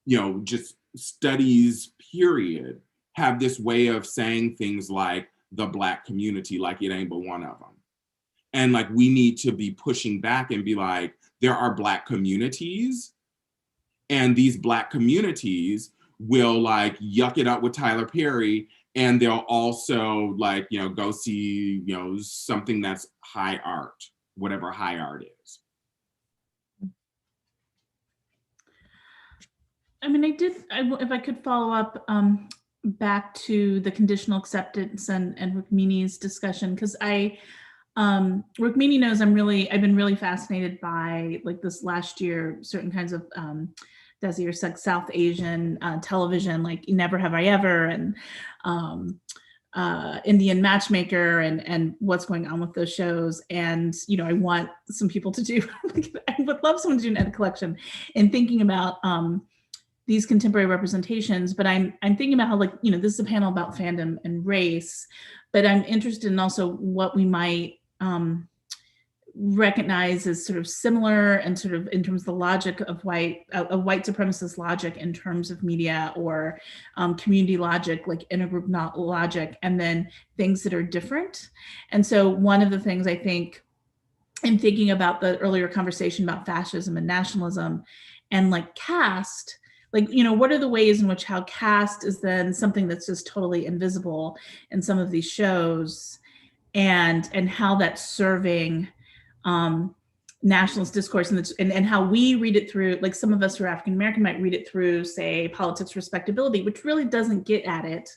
you know, just studies, period, have this way of saying things like the Black community, like it ain't but one of them. And like, we need to be pushing back and be like, there are Black communities, and these Black communities will like yuck it up with Tyler Perry, and they'll also like, you know, go see, you know, something that's high art, whatever high art is. I mean, if I could follow up back to the conditional acceptance and Rukmini's discussion, because Rukmini knows I've been really fascinated by, like, this last year, certain kinds of Desi or South Asian television, like Never Have I Ever, and Indian Matchmaker, and what's going on with those shows. And, you know, I want some people to do, I would love someone to do an ed collection and thinking about these contemporary representations. But I'm thinking about how, like, you know, this is a panel about fandom and race, but I'm interested in also what we might recognize as sort of similar and sort of in terms of the logic of white supremacist logic in terms of media, or community logic, like intergroup logic, and then things that are different. And so one of the things I think, in thinking about the earlier conversation about fascism and nationalism and like caste, like, you know, what are the ways in which how caste is then something that's just totally invisible in some of these shows, and how that's serving nationalist discourse, and how we read it through, like some of us who are African American might read it through, say, politics respectability, which really doesn't get at it,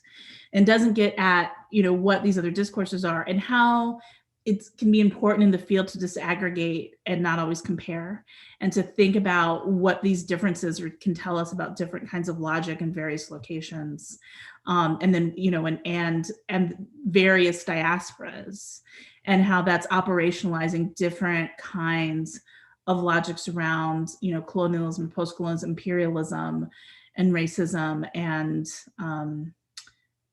and doesn't get at, you know, what these other discourses are, and how it can be important in the field to disaggregate and not always compare, and to think about what these differences can tell us about different kinds of logic in various locations, and then, you know, and various diasporas, and how that's operationalizing different kinds of logics around, you know, colonialism, post-colonialism, imperialism, and racism,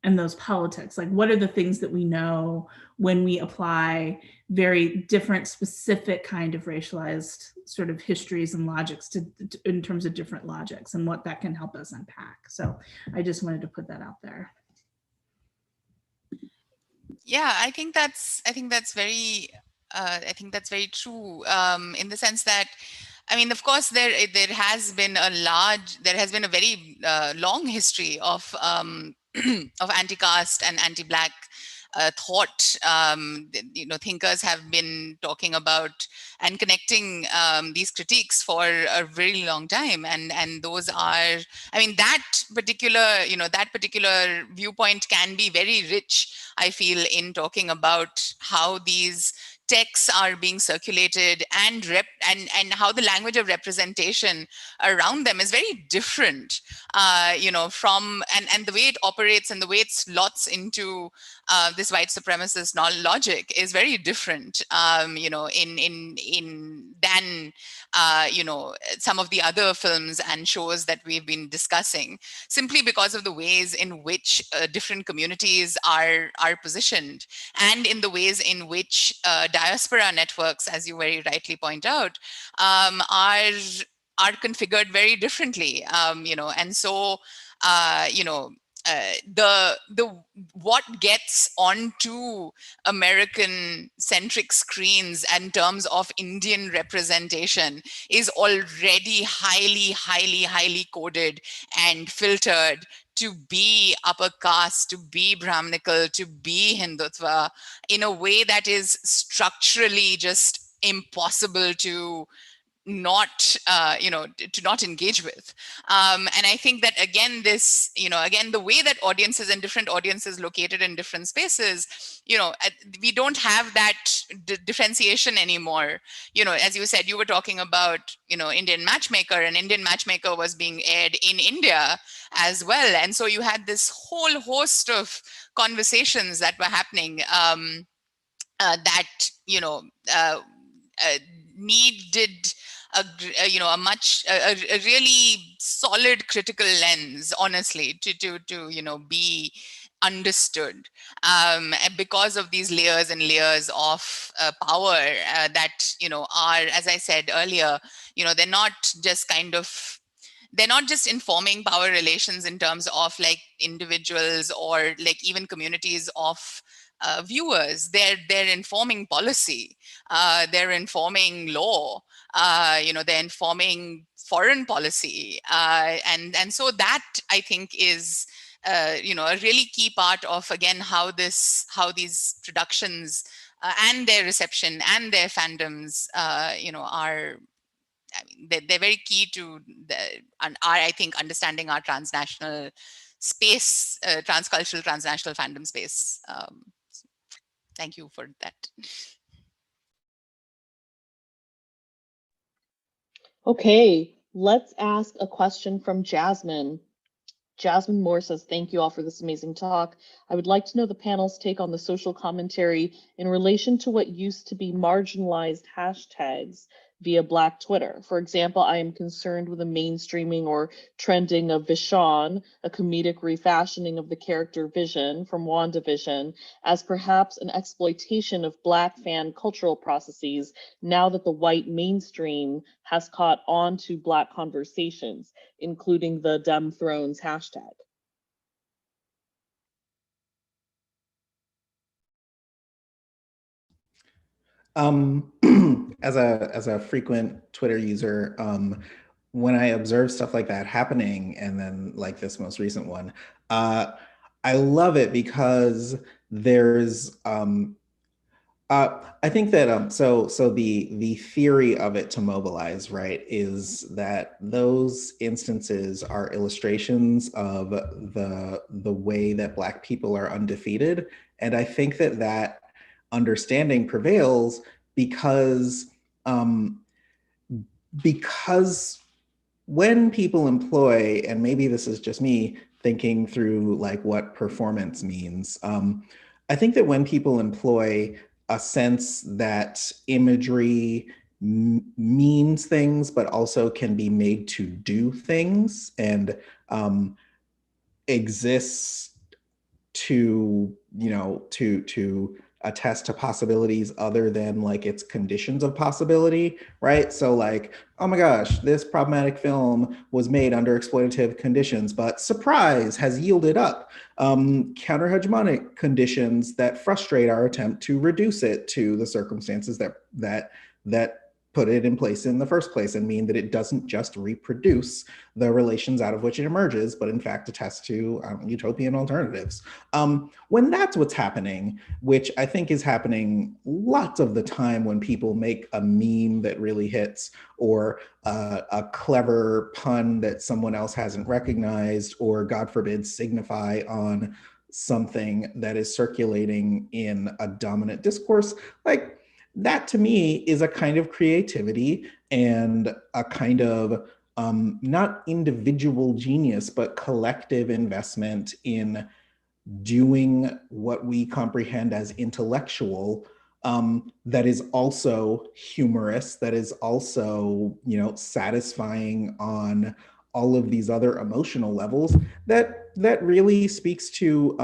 and those politics. Like, what are the things that we know when we apply very different, specific kind of racialized sort of histories and logics in terms of different logics, and what that can help us unpack. So I just wanted to put that out there. Yeah, I think that's very true, in the sense that, I mean, of course, there has been a very long history of of anti-caste and anti-Black thought. You know, thinkers have been talking about and connecting these critiques for a very long time, and those are, I mean, that particular viewpoint can be very rich, I feel, in talking about how these texts are being circulated, and how the language of representation around them is very different, you know, from and the way it operates and the way it slots into this white supremacist logic is very different, you know, than you know, some of the other films and shows that we've been discussing, simply because of the ways in which different communities are positioned, and in the ways in which diaspora networks, as you very rightly point out, are configured very differently, you know, and so you know, the what gets onto American centric screens in terms of Indian representation is already highly coded and filtered to be upper caste, to be Brahminical, to be Hindutva, in a way that is structurally just impossible to not you know, to not engage with, and I think that again, this, you know, again, the way that audiences and different audiences located in different spaces, you know, we don't have that differentiation anymore. You know, as you said, you were talking about, you know, Indian Matchmaker, and Indian Matchmaker was being aired in India as well, and so you had this whole host of conversations that were happening, that, you know, needed you know, a really solid critical lens, honestly, to you know, be understood, because of these layers and layers of power that, you know, are, as I said earlier, you know, they're not just informing power relations in terms of like individuals or like even communities of viewers. They're informing policy, they're informing law, you know, they're informing foreign policy, and so that, I think, is you know, a really key part of, again, how these productions and their reception and their fandoms, you know, are, I mean, they're very key to I think, understanding our transnational space, transcultural transnational fandom space. Thank you for that. Okay, let's ask a question from Jasmine. Jasmine Moore says, thank you all for this amazing talk. I would like to know the panel's take on the social commentary in relation to what used to be marginalized hashtags, via Black Twitter. For example, I am concerned with the mainstreaming or trending of Vishon, a comedic refashioning of the character Vision from WandaVision, as perhaps an exploitation of Black fan cultural processes now that the white mainstream has caught on to Black conversations, including the Dem Thrones hashtag. As a frequent Twitter user, when I observe stuff like that happening, and then like this most recent one, I love it because there's I think that so the theory of it to mobilize, right, is that those instances are illustrations of the way that Black people are undefeated, and I think that that understanding prevails because um, because when people employ, and maybe this is just me thinking through like what performance means, I think that when people employ a sense that imagery means things, but also can be made to do things and exists to, you know, to attest to possibilities other than like its conditions of possibility, right? So like, oh my gosh, this problematic film was made under exploitative conditions, but surprise, has yielded up counter-hegemonic conditions that frustrate our attempt to reduce it to the circumstances that put it in place in the first place, and mean that it doesn't just reproduce the relations out of which it emerges, but in fact attest to utopian alternatives. When that's what's happening, which I think is happening lots of the time when people make a meme that really hits, or a clever pun that someone else hasn't recognized, or God forbid, signify on something that is circulating in a dominant discourse, like that to me is a kind of creativity and a kind of not individual genius, but collective investment in doing what we comprehend as intellectual, that is also humorous, that is also, you know, satisfying on all of these other emotional levels, that really speaks to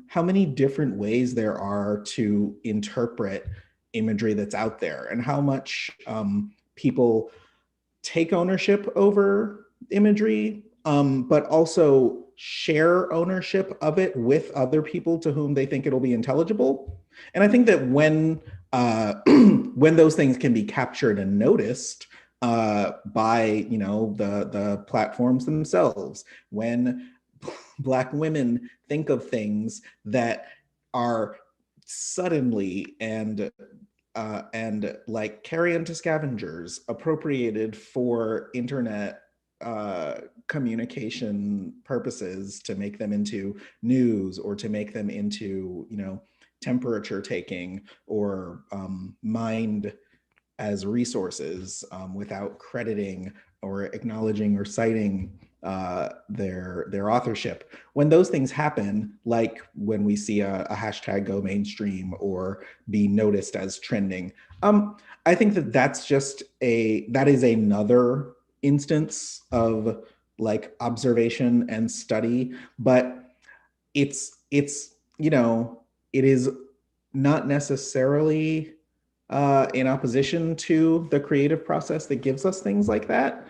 how many different ways there are to interpret imagery that's out there, and how much people take ownership over imagery, but also share ownership of it with other people to whom they think it'll be intelligible. And I think that when when those things can be captured and noticed by, you know, the platforms themselves, when Black women think of things that are suddenly and like carrion to scavengers appropriated for internet communication purposes, to make them into news, or to make them into, you know, temperature taking, or mined as resources without crediting or acknowledging or citing their authorship. When those things happen, like when we see a hashtag go mainstream or be noticed as trending, I think that that is another instance of like observation and study, but it's you know, it is not necessarily in opposition to the creative process that gives us things like that.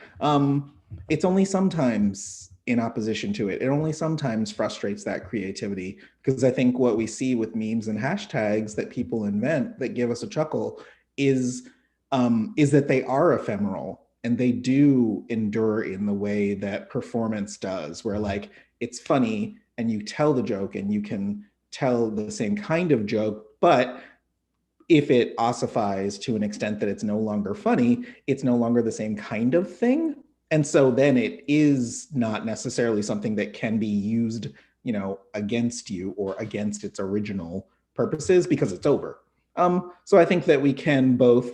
It's only sometimes in opposition to it. It only sometimes frustrates that creativity, because I think what we see with memes and hashtags that people invent that give us a chuckle is that they are ephemeral, and they do endure in the way that performance does, where like it's funny and you tell the joke and you can tell the same kind of joke, but if it ossifies to an extent that it's no longer funny, it's no longer the same kind of thing. And so then it is not necessarily something that can be used, you know, against you or against its original purposes, because it's over. So I think that we can both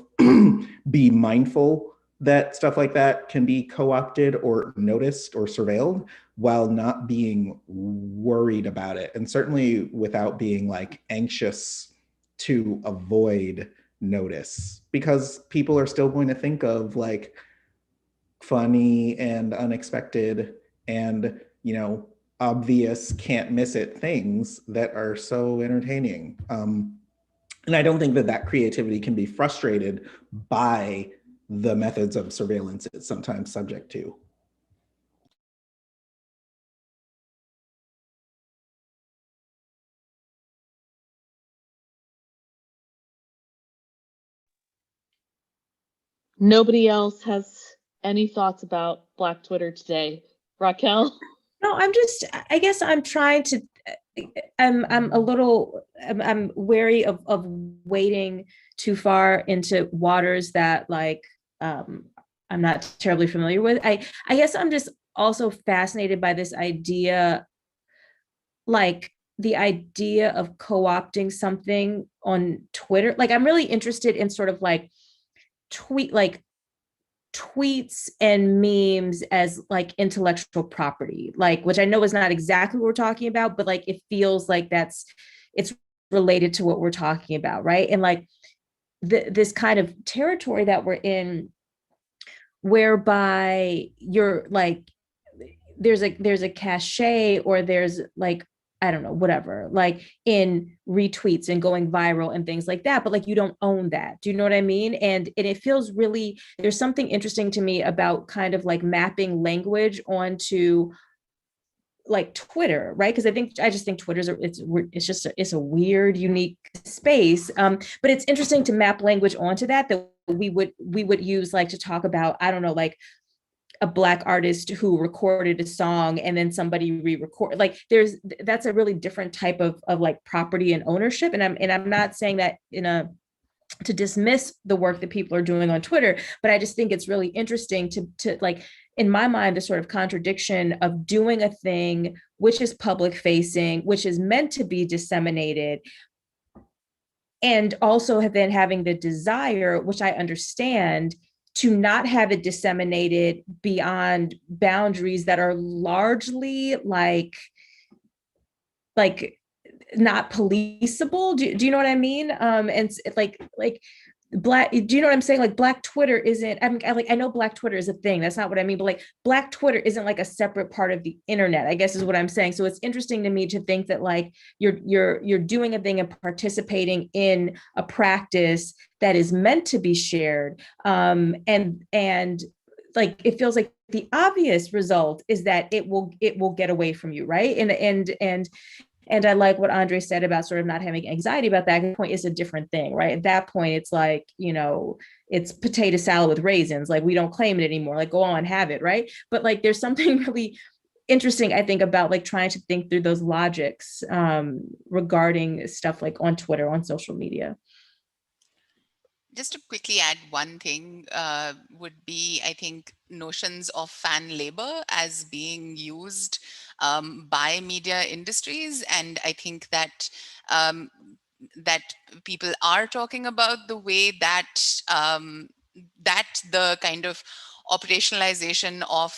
be mindful that stuff like that can be co-opted or noticed or surveilled, while not being worried about it, and certainly without being like anxious to avoid notice, because people are still going to think of like funny and unexpected and, you know, obvious, can't miss it things that are so entertaining. And I don't think that that creativity can be frustrated by the methods of surveillance it's sometimes subject to. Nobody else has any thoughts about Black Twitter today. Raquel? No, I guess I'm trying to, I'm a little, I'm wary of wading too far into waters that like, I'm not terribly familiar with. I guess I'm just also fascinated by this idea, like the idea of co-opting something on Twitter. Like I'm really interested in sort of like tweets and memes as like intellectual property, like, which I know is not exactly what we're talking about, but like it feels like it's related to what we're talking about, right? And like this kind of territory that we're in, whereby you're like there's a cachet, or there's like, I don't know, whatever, like in retweets and going viral and things like that, but like you don't own that. Do you know what I mean? And it feels really, there's something interesting to me about kind of like mapping language onto like Twitter, right? Because I just think Twitter's it's a weird, unique space. But it's interesting to map language onto that we would use like to talk about, I don't know, like a Black artist who recorded a song and then somebody re-record, like that's a really different type of like property and ownership. And I'm not saying that to dismiss the work that people are doing on Twitter, but I just think it's really interesting to like, in my mind, the sort of contradiction of doing a thing which is public facing, which is meant to be disseminated, and also then having the desire, which I understand, to not have it disseminated beyond boundaries that are largely like not policeable. Do you know what I mean? And like Black, do you know what I'm saying? Like Black Twitter isn't, I know Black Twitter is a thing. That's not what I mean, but like Black Twitter isn't like a separate part of the internet, I guess is what I'm saying. So it's interesting to me to think that like you're doing a thing and participating in a practice that is meant to be shared. And like it feels like the obvious result is that it will get away from you, right? And I like what Andre said about sort of not having anxiety about that point. Is a different thing, right? At that point, it's like, you know, it's potato salad with raisins. Like we don't claim it anymore. Like go on, have it, right? But like there's something really interesting, I think, about like trying to think through those logics regarding stuff like on Twitter, on social media. Just to quickly add one thing would be, I think, notions of fan labor as being used by media industries. And I think that that people are talking about the way that that the kind of operationalization of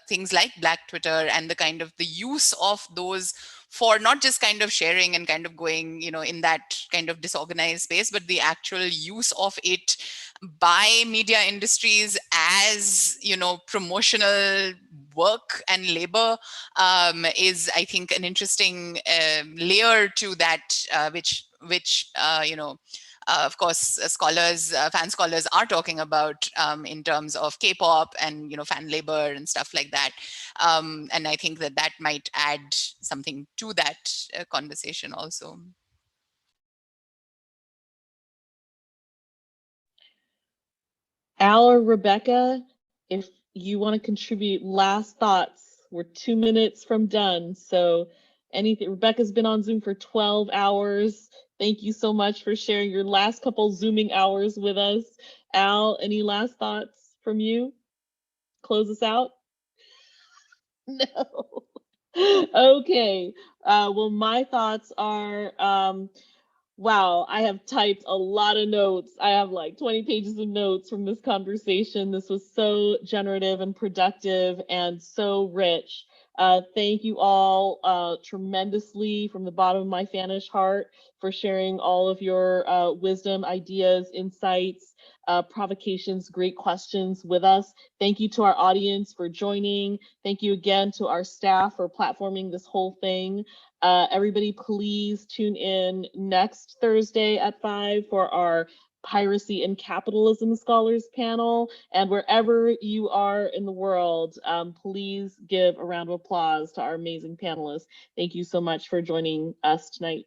things like Black Twitter and the kind of the use of those for not just kind of sharing and kind of going, you know, in that kind of disorganized space, but the actual use of it by media industries as, you know, promotional work and labor is, I think, an interesting layer to that, which you know, of course, fan scholars are talking about in terms of K-pop and, you know, fan labor and stuff like that. And I think that might add something to that conversation also. Al or Rebecca, if you want to contribute last thoughts, we're 2 minutes from done. So anything, Rebecca's been on Zoom for 12 hours. Thank you so much for sharing your last couple Zooming hours with us. Al, any last thoughts from you? Close us out? No. Okay. Well, my thoughts are, wow, I have typed a lot of notes. I have like 20 pages of notes from this conversation. This was so generative and productive and so rich. Thank you all tremendously from the bottom of my fannish heart for sharing all of your wisdom, ideas, insights, provocations, great questions with us. Thank you to our audience for joining. Thank you again to our staff for platforming this whole thing. Everybody, please tune in next Thursday at 5 for our Piracy and Capitalism Scholars panel. And wherever you are in the world, please give a round of applause to our amazing panelists. Thank you so much for joining us tonight.